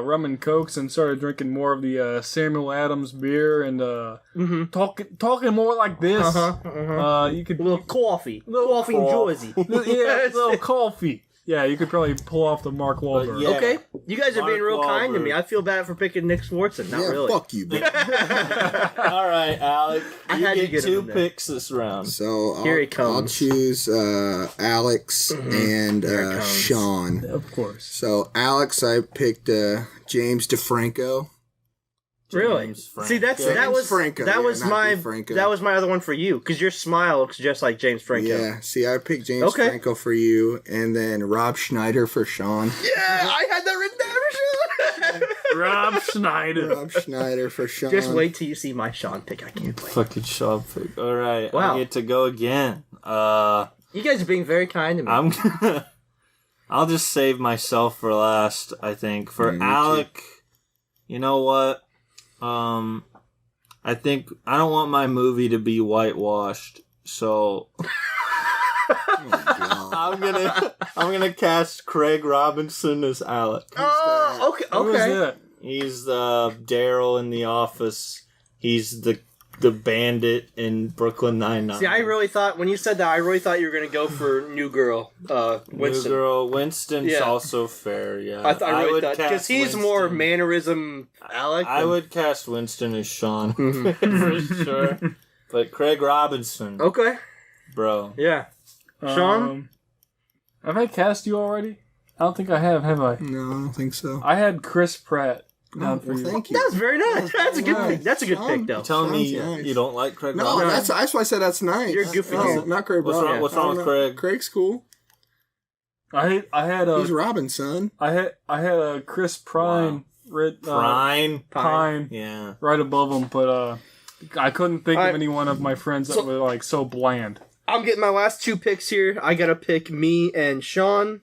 rum and cokes and started drinking more of the Samuel Adams beer and talking more like this, you could A little coffee in Jersey. yeah, a little coffee. Yeah, you could probably pull off the Mark Wahlberg. Yeah. Okay, you guys are being real Mark kind to me. Wahlberg. I feel bad for picking Nick Swartzen. Not Yeah, really. fuck you, bitch. All right, Alec. I You had to get get him 2 in there. picks this round. So Here he I'll comes. choose Alex and comes. Sean. Of course. So Alex, I picked James DeFranco. Really? James Franco. See, that was Franco, that yeah, was not my DeFranco. that was my other one for you because your smile looks just like James Franco. Yeah, see, I picked James Okay. Franco for you, and then Rob Schneider for Sean. Yeah, I had that written down for Sean. Rob Schneider. Rob Schneider for Sean. Just wait till you see my Sean pick. I can't wait. Fucking Sean pick. All right, Wow. I get to go again. You guys are being very kind to me. I'm gonna. I'll just save myself for last. I think for Me too. Alec. You know what? I think I don't want my movie to be whitewashed, so I'm gonna cast Craig Robinson as Alec. Oh, okay, Who is okay. that? He's the Daryl in The Office. He's the bandit in Brooklyn Nine-Nine. See, I really thought when you said that, I really thought you were gonna go for New Girl, Winston. New Girl Winston's Yeah. also fair. Yeah, I really thought because cast he's more Winston. mannerism. Alec. I would cast Winston as Sean Mm-hmm. for sure, but Craig Robinson, Okay. bro. Yeah. Sean? Have I cast you already? I don't think I have I? No, I don't think so. I had Chris Pratt down for Well, you. thank you. That's very nice. That's a good nice. pick. That's a good Sean? pick, though. Telling me Sounds nice. you don't like Craig No, Robinson? that's why I said that's nice. You're goofy, No, dude. not Craig What's Robinson. wrong- what's wrong with Craig? Craig's cool. I had He's Robinson. I had a Chris Pine Prime. Pine Yeah. right above him, but I couldn't think All of right. any one of my friends that So- were like so bland. I'm getting my last 2 picks here. I gotta pick me and Sean.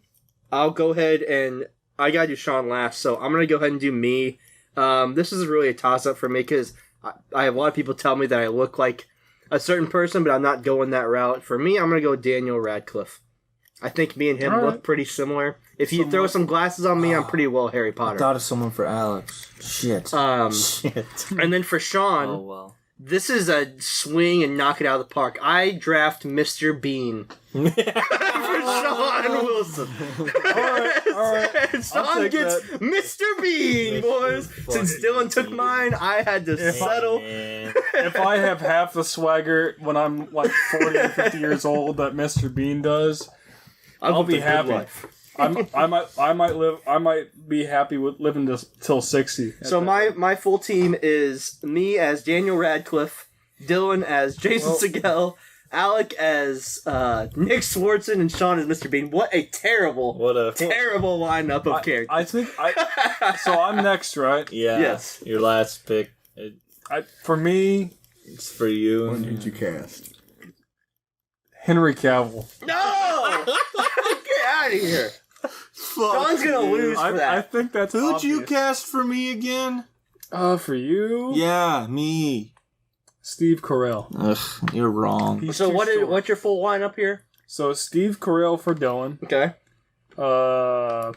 I'll go ahead and I gotta do Sean last, so I'm gonna go ahead and do me. This is really a toss up for me because I have a lot of people tell me that I look like a certain person, but I'm not going that route. For me, I'm gonna go Daniel Radcliffe. I think me and him All right. look pretty similar. If you throw some glasses on me, I'm pretty well Harry Potter. Thought of someone for Alex. Shit. Shit. And then for Sean, Oh well. this is a swing and knock it out of the park. I draft Mr. Bean for Sean Wilson. all right. Sean take gets that. Mr. Bean, boys. Since Dylan took mine, I had to settle. Man. If I have half the swagger when I'm like 40 or 50 years old that Mr. Bean does, I'll be happy. I might be happy with living till 60. So my full team is me as Daniel Radcliffe, Dylan as Jason Segel, Alec as Nick Swartzen, and Sean as Mr. Bean. What a terrible lineup of characters. I think so. I'm next, right? Yeah. Yes. Your last pick. For me, It's for you. When did you cast? Henry Cavill. No! Get out of here. Sean's gonna lose for I that. think that's Who'd you obvious. cast for me again? For you, Yeah, me. Steve Carell. Ugh, you're wrong. He's So too short. what's your full lineup here? So Steve Carell for Dylan. Okay.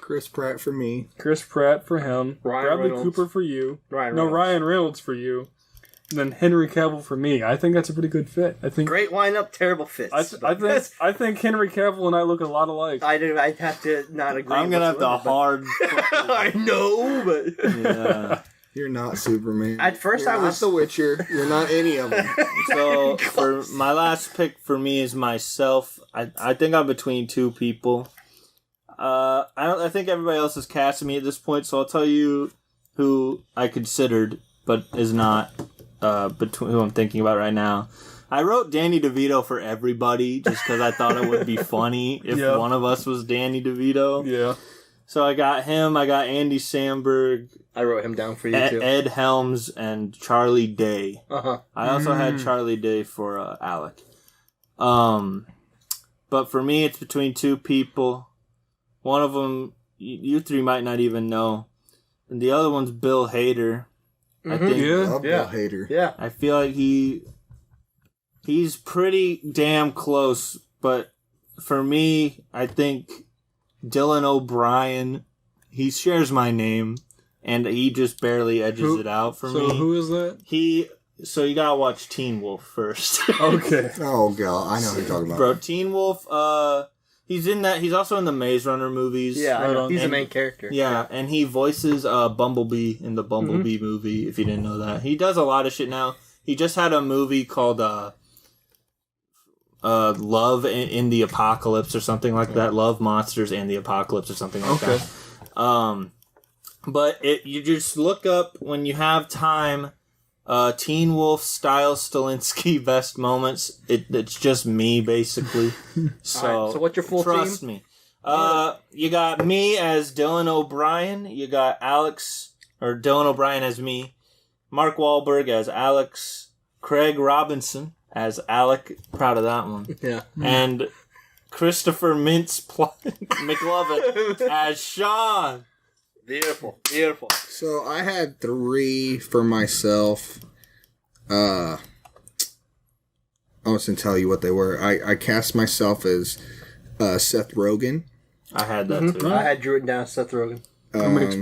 Chris Pratt for me. Chris Pratt for him. Ryan Bradley Reynolds. Cooper for you. Ryan No, Reynolds. Ryan Reynolds for you. And then Henry Cavill for me. I think that's a pretty good fit. I think. Great lineup, terrible fits. I think Henry Cavill and I look a lot alike. I'd have to not agree. I'm gonna have the whatsoever, hard. but- I know, but Yeah. You're not Superman. At first You're I not was- The Witcher. You're not any of them. So for my last pick for me is myself. I think I'm between 2 people. I think everybody else has casted me at this point, so I'll tell you who I considered but is not between who I'm thinking about right now. I wrote Danny DeVito for everybody just because I thought it would be funny if Yeah. one of us was Danny DeVito. Yeah. So I got him. I got Andy Samberg, I wrote him down for you too. Ed Helms, and Charlie Day. Uh-huh. I also had Charlie Day for Alec. But for me, it's between 2 people. One of them, you 3 might not even know, and the other one's Bill Hader. I think Yeah. Love Bill Hader. Yeah. I feel like he's pretty damn close. But for me, I think Dylan O'Brien. He shares my name, and he just barely edges it out for me. So who is that? So you gotta watch Teen Wolf first. Okay. Oh god, I know who you're talking about. Bro, Teen Wolf, he's in that. He's also in the Maze Runner movies. Yeah, I Right know. on. He's the And- main character. Yeah, and he voices Bumblebee in the Bumblebee movie, if you didn't know that. He does a lot of shit now. He just had a movie called Love in the Apocalypse or something like that. Love Monsters and the Apocalypse or something like Okay. that. But you just look up when you have time, Teen Wolf style Stilinski best moments. It's just me basically. So, Alright, so what's your full trust team? me. You got me as Dylan O'Brien. You got Dylan O'Brien as me. Mark Wahlberg as Alex. Craig Robinson as Alec. Proud of that one. Yeah. And Christopher McLovin as Sean. Beautiful. Beautiful. So I had 3 for myself. I was gonna tell you what they were. I cast myself as Seth Rogen. I had that too. I had you written down Seth Rogen. That makes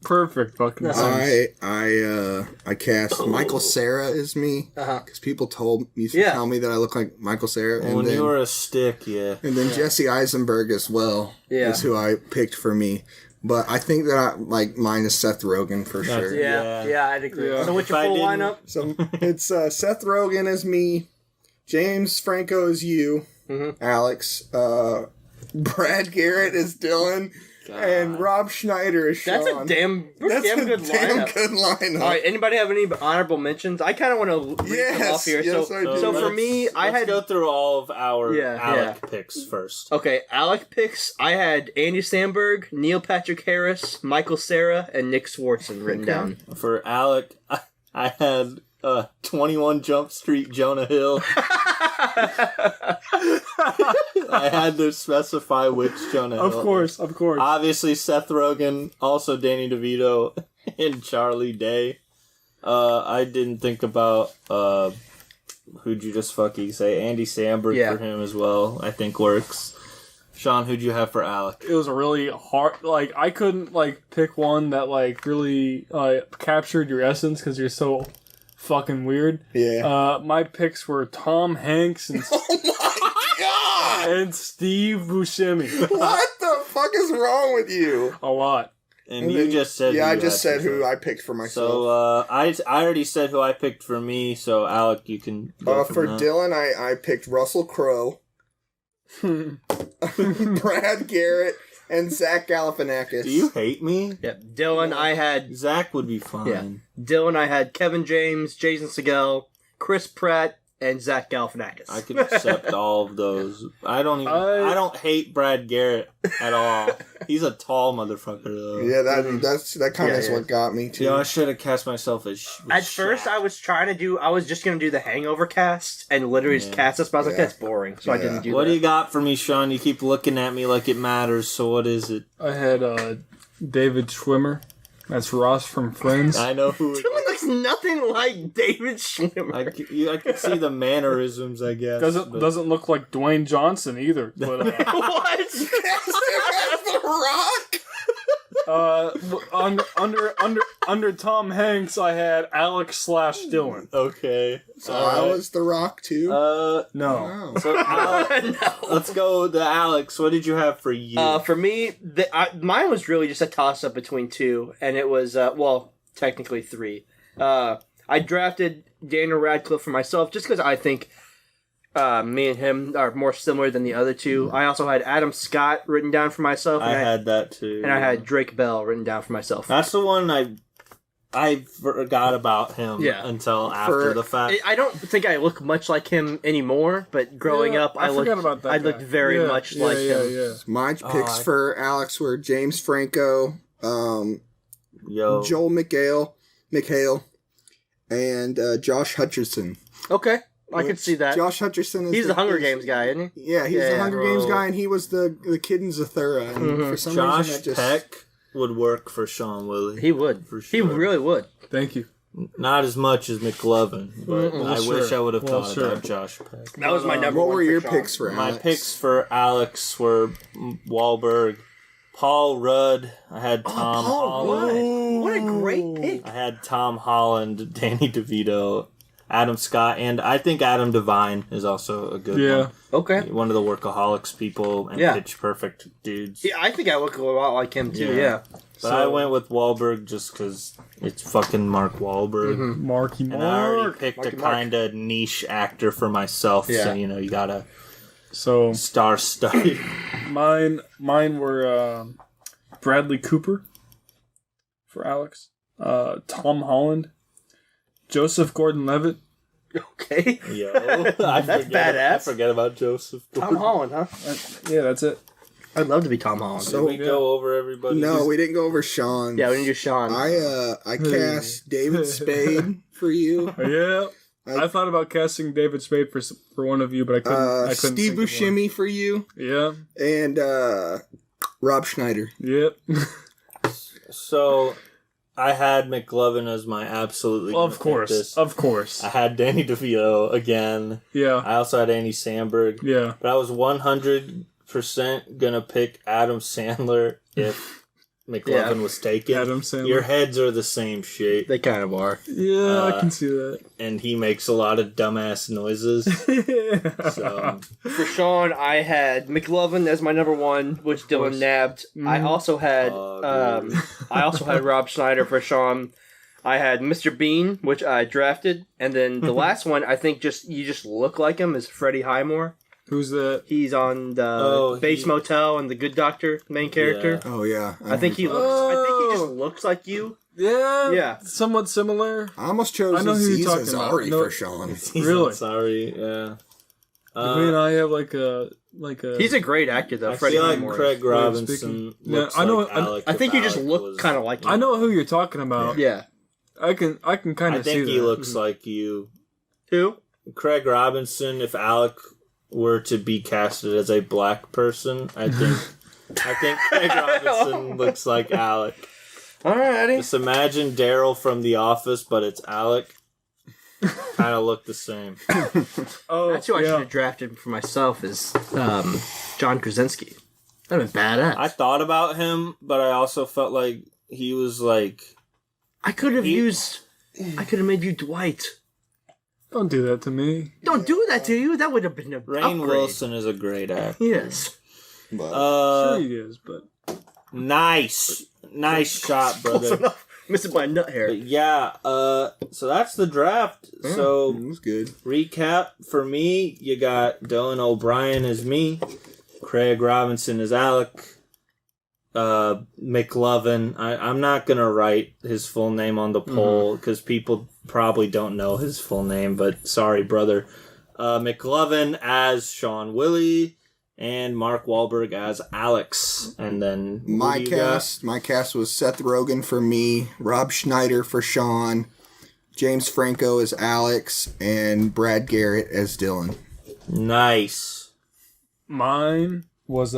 perfect fucking That's sense. I cast Michael Cera as me because people used to tell me that I look like Michael Cera, When you were a stick, yeah. and then Jesse Eisenberg as well is who I picked for me. But I think that mine is Seth Rogen for sure. Yeah, I'd agree. Yeah. So what's your If I full didn't- lineup? So it's Seth Rogen as me, James Franco as you, Alex, Brad Garrett as Dylan, and Rob Schneider as Sean. That's a damn good damn lineup. good lineup. All right, anybody have any honorable mentions? I kind of want to read them off here. Yes, so, I do. so for let's- me, I let's had go through all of our Yeah, Alec picks first. okay. Alec picks. I had Andy Samberg, Neil Patrick Harris, Michael Cera, and Nick Swartzen written down. For Alec, I had 21 Jump Street Jonah Hill. I had to specify which Jonah Hill. Of course. Obviously, Seth Rogen, also Danny DeVito, and Charlie Day. I didn't think about who'd you just fucking say? Andy Samberg Yeah. for him as well. I think works. Sean, who'd you have for Alec? It was a really hard. I couldn't pick one that really captured your essence because you're so fucking weird. Yeah. My picks were Tom Hanks and God! and Steve Buscemi. What the fuck is wrong with you? A lot. And you just said Yeah, who I you just had said for- who I picked for myself. So I already said who I picked for me. So Alec, you can go For from that. Dylan, I picked Russell Crowe, Brad Garrett, and Zach Galifianakis. Do you hate me? Yep. Dylan, I had Zach would be fine. Yeah. Dylan, I had Kevin James, Jason Segel, Chris Pratt, and Zach Galifianakis. I could accept all of those. I don't hate Brad Garrett at all. He's a tall motherfucker though. Yeah, that kind of is what got me too. You know, I should have cast myself as. At first, I was just gonna do the Hangover cast and literally just cast this, but I was like, Yeah. that's boring, so I didn't do What that. do you got for me, Sean? You keep looking at me like it matters. So what is it? I had David Schwimmer. That's Ross from Friends. I know who. Dylan looks nothing like David Schwimmer. I can see the mannerisms. I guess but- Doesn't look like Dwayne Johnson either. But What? The Rock. under Tom Hanks, I had Alex / Dylan. Okay. So I was The Rock too. No. Wow. So Alex, let's go to Alex. What did you have for you? For me, mine was really just a toss up between two, and it was technically three. I drafted Daniel Radcliffe for myself just because I think me and him are more similar than the other two. I also had Adam Scott written down for myself, I had that too. and I had Drake Bell written down for myself. That's the one I forgot about him until after the fact. I don't think I look much like him anymore, but growing up, I forgot about that I guy. looked very much like him. Yeah. My picks for Alex were James Franco, Yo, Joel McHale, and Josh Hutcherson. Okay, I can see that. Josh Hutcherson is He's the Hunger Games guy, isn't he? Yeah, he's the Hunger Games Bro. guy, and he was the kid in Zathura. And for some Josh reason, that just Peck would work for Sean Willie. He would. For He sure. really would. Thank you. Not as much as McLovin, but Well, I wish sure. I would have Well, thought sure. about Josh Peck. That was my number What one were for your Sean. picks for My Alex? picks for Alex were Wahlberg, Paul Rudd. I had Tom Paul Holland. Rudd. What a great pick. I had Tom Holland, Danny DeVito, Adam Scott, and I think Adam Devine is also a good Yeah. Okay. one. One of the Workaholics people and Yeah. Pitch Perfect dudes. Yeah, I think I look a lot like him too. Yeah. Yeah. But I went with Wahlberg just because it's fucking Mark Wahlberg. Marky And I already Mark. picked Marky a Mark. kind of niche actor for myself, so Yeah. you gotta So star-studded. mine were Bradley Cooper for Alex, Tom Holland, Joseph Gordon-Levitt. Okay. Yo, That's badass. I forget about Joseph. Tom Holland, huh? Yeah, that's it. I'd love to be Tom Holland. Did we go over everybody? No, we didn't go over Sean. Yeah, we need to do Sean. I cast David Spade for you. Yeah. I thought about casting David Spade for one of you, but I couldn't. Steve think of one. Buscemi for you, Yeah. and Rob Schneider. Yep. So, I had McLovin as my absolutely. Of course. Of course. I had Danny DeVito again. Yeah. I also had Andy Samberg. Yeah. But I was 100% gonna pick Adam Sandler if McLovin was taken. Adam Sandler. Your heads are the same shape, They kind of are. Yeah, I can see that. and he makes a lot of dumbass noises. So, For Sean, I had McLovin as my number one, which Dylan nabbed. I also had dude. I also had Rob Schneider for Sean. I had Mr. Bean, which I drafted, and then the last one I think you just look like him is Freddie Highmore. Who's that? He's on the Bates Motel and the Good Doctor main character. Oh yeah, I think he just looks like you. Yeah. Yeah. Somewhat similar. I almost chose I know who you're Aziz talking about. Ansari No. for Sean. Really? Sorry, yeah. Between and I have like a. He's a great actor though. I Freddie feel like Highmore. Craig Robinson speaking. looks Yeah, I know- like Alec. I think if you just Alec look was- kind of like him. I know who you're talking about. Yeah. I can kind I of see think that. he looks like you. Who? Craig Robinson, if Alec were to be casted as a black person, I think Craig Robinson looks like Alec. Alrighty. Just imagine Daryl from The Office, but it's Alec. Kind of look the same. Oh, That's who I should have drafted for myself is John Krasinski. That'd been badass. I thought about him, but I also felt like he was like. I could have made you Dwight. Don't do that to me. Don't do that to you. That would have been a Rainn upgrade. Wilson is a great actor. Yes. But Sure he is, but Nice shot, Close brother. enough. Missed it by a nut hair. But yeah, so that's the draft. it So was good. recap for me, you got Dylan O'Brien as me, Craig Robinson as Alec, McLovin. I'm not gonna write his full name on the poll because people probably don't know his full name, but sorry, brother. McLovin as Sean Willie and Mark Wahlberg as Alex. And then who My do you got? cast was Seth Rogen for me, Rob Schneider for Sean, James Franco as Alex, and Brad Garrett as Dylan. Nice. mine was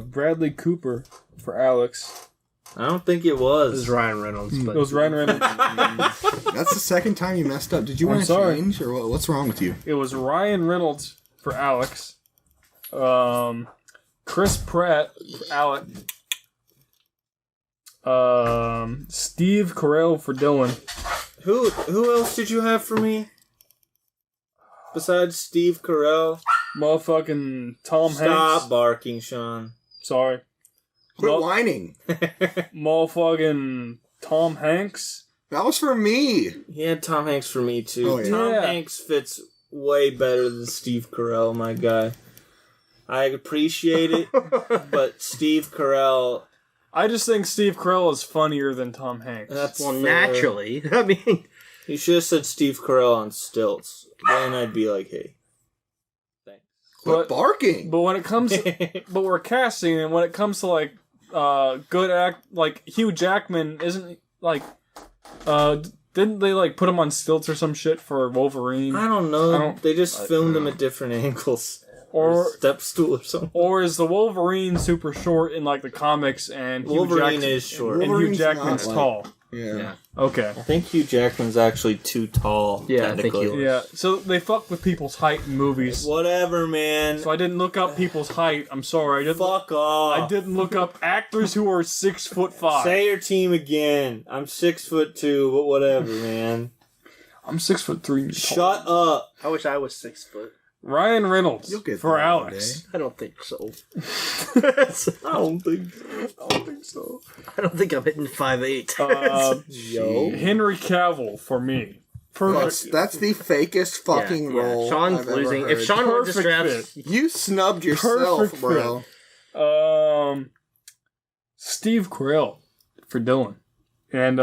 Bradley Cooper for Alex. I don't think it This was. is Ryan Reynolds. But It was Ryan Reynolds. That's the second time you messed up. Did you I'm want to sorry. change, or what's wrong with you? It was Ryan Reynolds for Alex. Chris Pratt for Alec. Steve Carell for Dylan. Who else did you have for me? Besides Steve Carell? Motherfucking Tom Stop Hanks. barking, Sean. Sorry. Quit Well- whining. Motherfucking Tom Hanks. That was for me. He had Tom Hanks for me too. Oh, yeah. Tom Yeah. Hanks fits way better than Steve Carell, my guy. I appreciate it, but Steve Carell. I just think Steve Carell is funnier than Tom Hanks. That's well, fair. naturally. I mean, You should have said Steve Carell on stilts. Then I'd be like, hey, thanks. Quit barking. But when it comes, but we're casting, and when it comes to like good act, like Hugh Jackman isn't like, didn't they like put him on stilts or some shit for Wolverine? I don't know. I don't- they just filmed him at different angles. Or Step stool or something. or is the Wolverine super short in like the comics, and Hugh Wolverine Jackman is short. and Hugh Wolverine's Jackman's not, like- tall? Yeah. yeah. Okay. I think Hugh Jackman's actually too tall. Yeah, I think technically. he was. Yeah, so they fuck with people's height in movies. Whatever, man. So I didn't look up people's height. I'm sorry. Fuck off. I didn't look up actors who are 6'5". Say your team again. I'm 6'2", but whatever, man. I'm 6'3". Shut up. I wish I was 6 foot. Ryan Reynolds You'll get for there one Alex. I don't think so. I don't think so. I don't think I'm hitting 5'8". Yo. Henry Cavill for me. Perfect. That's the fakest fucking role. Sean's I've ever losing. heard. If Sean went to Perfect straps, You snubbed yourself, Perfect bro. Steve Carell for Dylan. And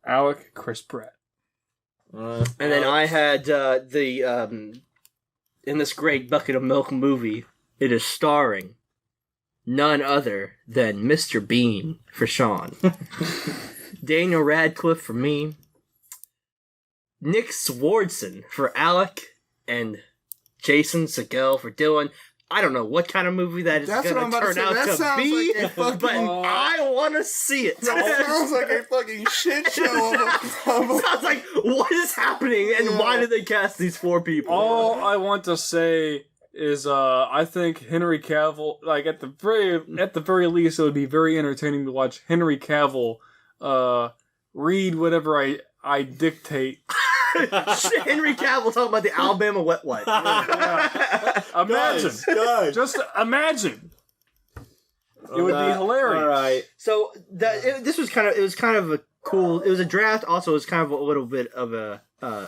Alec Chris Pratt. and then I had in this great bucket of milk movie, it is starring none other than Mr. Bean for Sean, Daniel Radcliffe for me, Nick Swardson for Alec, and Jason Segel for Dylan. I don't know what kind of movie that is That's going what I'm to about to turn say. out That to sounds be, like a fucking- but I want to see it. That sounds like a fucking shit show of a Sounds like, what is happening and why did they cast these 4 people? All I want to say is I think Henry Cavill, like at the very least, it would be very entertaining to watch Henry Cavill read whatever I dictate. Henry Cavill talking about the Alabama wet wipe. Imagine. Guys. Just imagine. It would be hilarious. All right. So this was kind of a cool. It was a draft. Also, it was kind of a little bit of an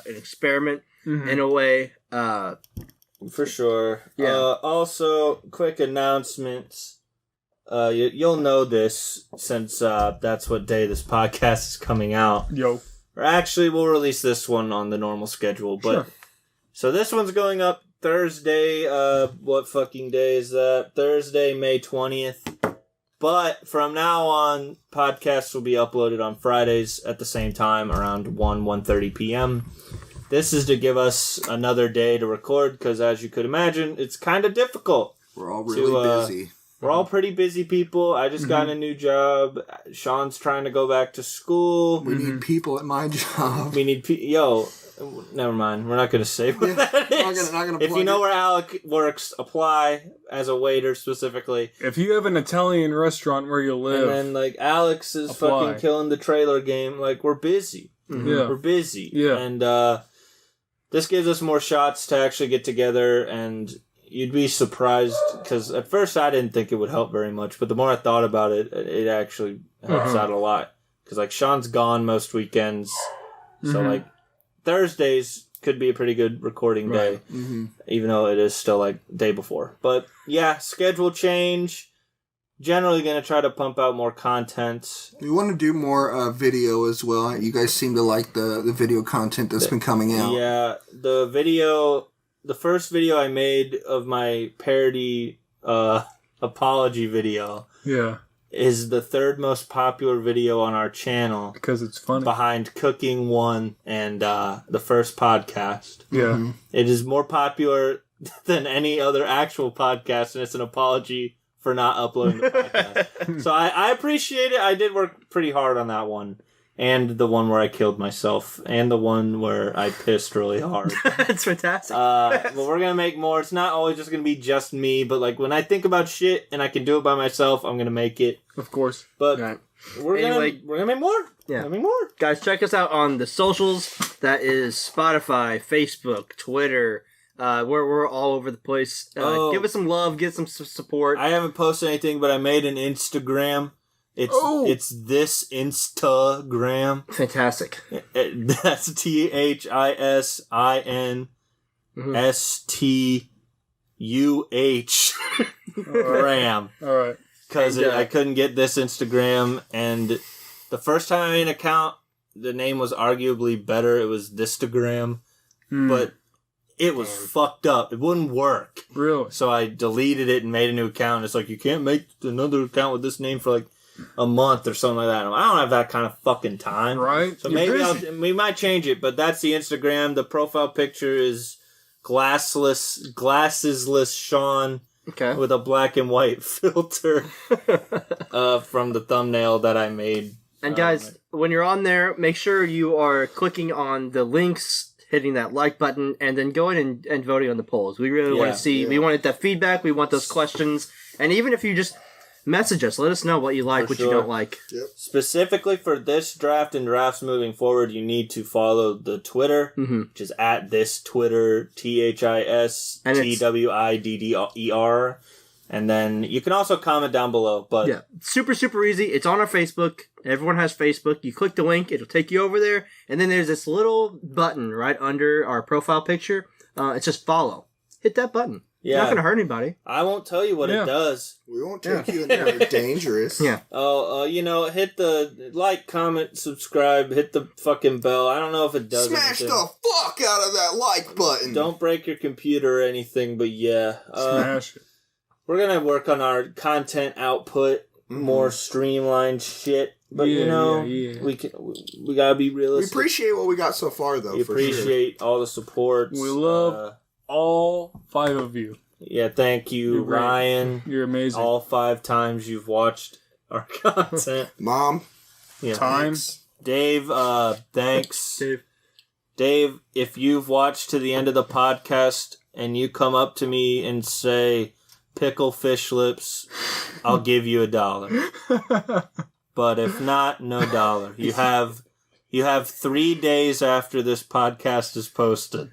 experiment in a way. For sure. Yeah. Also, quick announcements. You'll know this since that's what day this podcast is coming out. Yo. Or actually, we'll release this one on the normal schedule. But Sure. So this one's going up Thursday. What fucking day is that? Thursday, May 20th. But from now on, podcasts will be uploaded on Fridays at the same time, around 1:30 p.m. This is to give us another day to record, because as you could imagine, it's kind of difficult. We're all really busy. We're all pretty busy people. I just got a new job. Sean's trying to go back to school. We need people at my job. We need never mind. We're not going to say what that is. Not gonna If you know where Alec works, apply as a waiter specifically. If you have an Italian restaurant where you live, And then, Alex is Apply. fucking killing the trailer game. We're busy. yeah. We're busy. Yeah. And this gives us more shots to actually get together, and you'd be surprised, because at first I didn't think it would help very much, but the more I thought about it, it actually helps out a lot. Because, Sean's gone most weekends, so, Thursdays could be a pretty good recording day, even though it is still, day before. But, yeah, schedule change. Generally going to try to pump out more content. We want to do more video as well. You guys seem to like the video content that's been coming out. Yeah, the first video I made of my parody apology video Yeah. is the third most popular video on our channel, Because it's funny. behind Cooking One and the first podcast. Yeah. It is more popular than any other actual podcast, and it's an apology for not uploading the podcast. So I appreciate it. I did work pretty hard on that one. And the one where I killed myself. And the one where I pissed really hard. It's fantastic. But we're going to make more. It's not always just going to be just me. But when I think about shit and I can do it by myself, I'm going to make it. Of course. But Right. we're Anyway, going to make more. yeah. We're gonna make more. Guys, check us out on the socials. That is Spotify, Facebook, Twitter. We're all over the place. Give us some love, get some support. I haven't posted anything, but I made an Instagram. It's this Instagram. Fantastic. That's THISINSTUH gram. All right. Because And, I couldn't get this Instagram, and the first time I made an account, the name was arguably better. It was Thistagram, but it was fucked up. It wouldn't work. Really? So I deleted it and made a new account. It's you can't make another account with this name for a month or something like that. I don't have that kind of fucking time. Right. So You're maybe busy. we might change it, but that's the Instagram. The profile picture is glassesless Sean Okay. with a black and white filter from the thumbnail that I made And guys, when you're on there, make sure you are clicking on the links, hitting that like button, and then going and voting on the polls. We really want to see, we want that feedback, we want those questions, and even if you just message us, let us know what you like, what you don't like. Yep. Specifically for this draft and drafts moving forward, you need to follow the Twitter, which is at this Twitter, THISTWIDDER. And then you can also comment down below. But yeah, super, super easy. It's on our Facebook. Everyone has Facebook. You click the link, it'll take you over there. And then there's this little button right under our profile picture. It's just follow. Hit that button. yeah, It's not going to hurt anybody. I won't tell you what it does. We won't take you anywhere dangerous. Yeah. Oh, hit the like, comment, subscribe, hit the fucking bell. I don't know if it does Smash anything. the fuck out of that like button. Don't break your computer or anything, but yeah. Smash it. We're gonna work on our content output, more streamlined shit. But Yeah. we gotta be We realistic. appreciate what we got so far, though. We for appreciate all the support. We love all 5 of you. Yeah, thank you, You're great. Ryan. You're amazing. All 5 times you've watched our content. sure. Mom. Yeah. Time. Thanks. Dave, thanks. Dave. Dave, if you've watched to the end of the podcast and you come up to me and say pickle fish lips, I'll give you $1. But if not, no dollar. You have 3 days after this podcast is posted.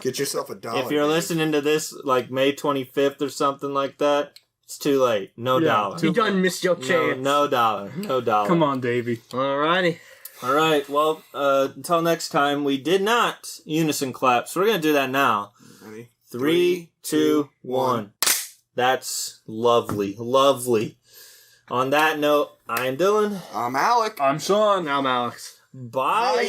Get yourself $1. If you're listening to this like May 25th or something like that, it's too late. No dollar. You done missed your chance. No dollar. No dollar. Come on, Davey. Alrighty. All right. Well, until next time, we did not unison clap, so we're gonna do that now. Ready? 3, 2, 1. That's lovely, lovely. On that note, I'm Dylan. I'm Alec. I'm Sean. Now I'm Alex. Bye.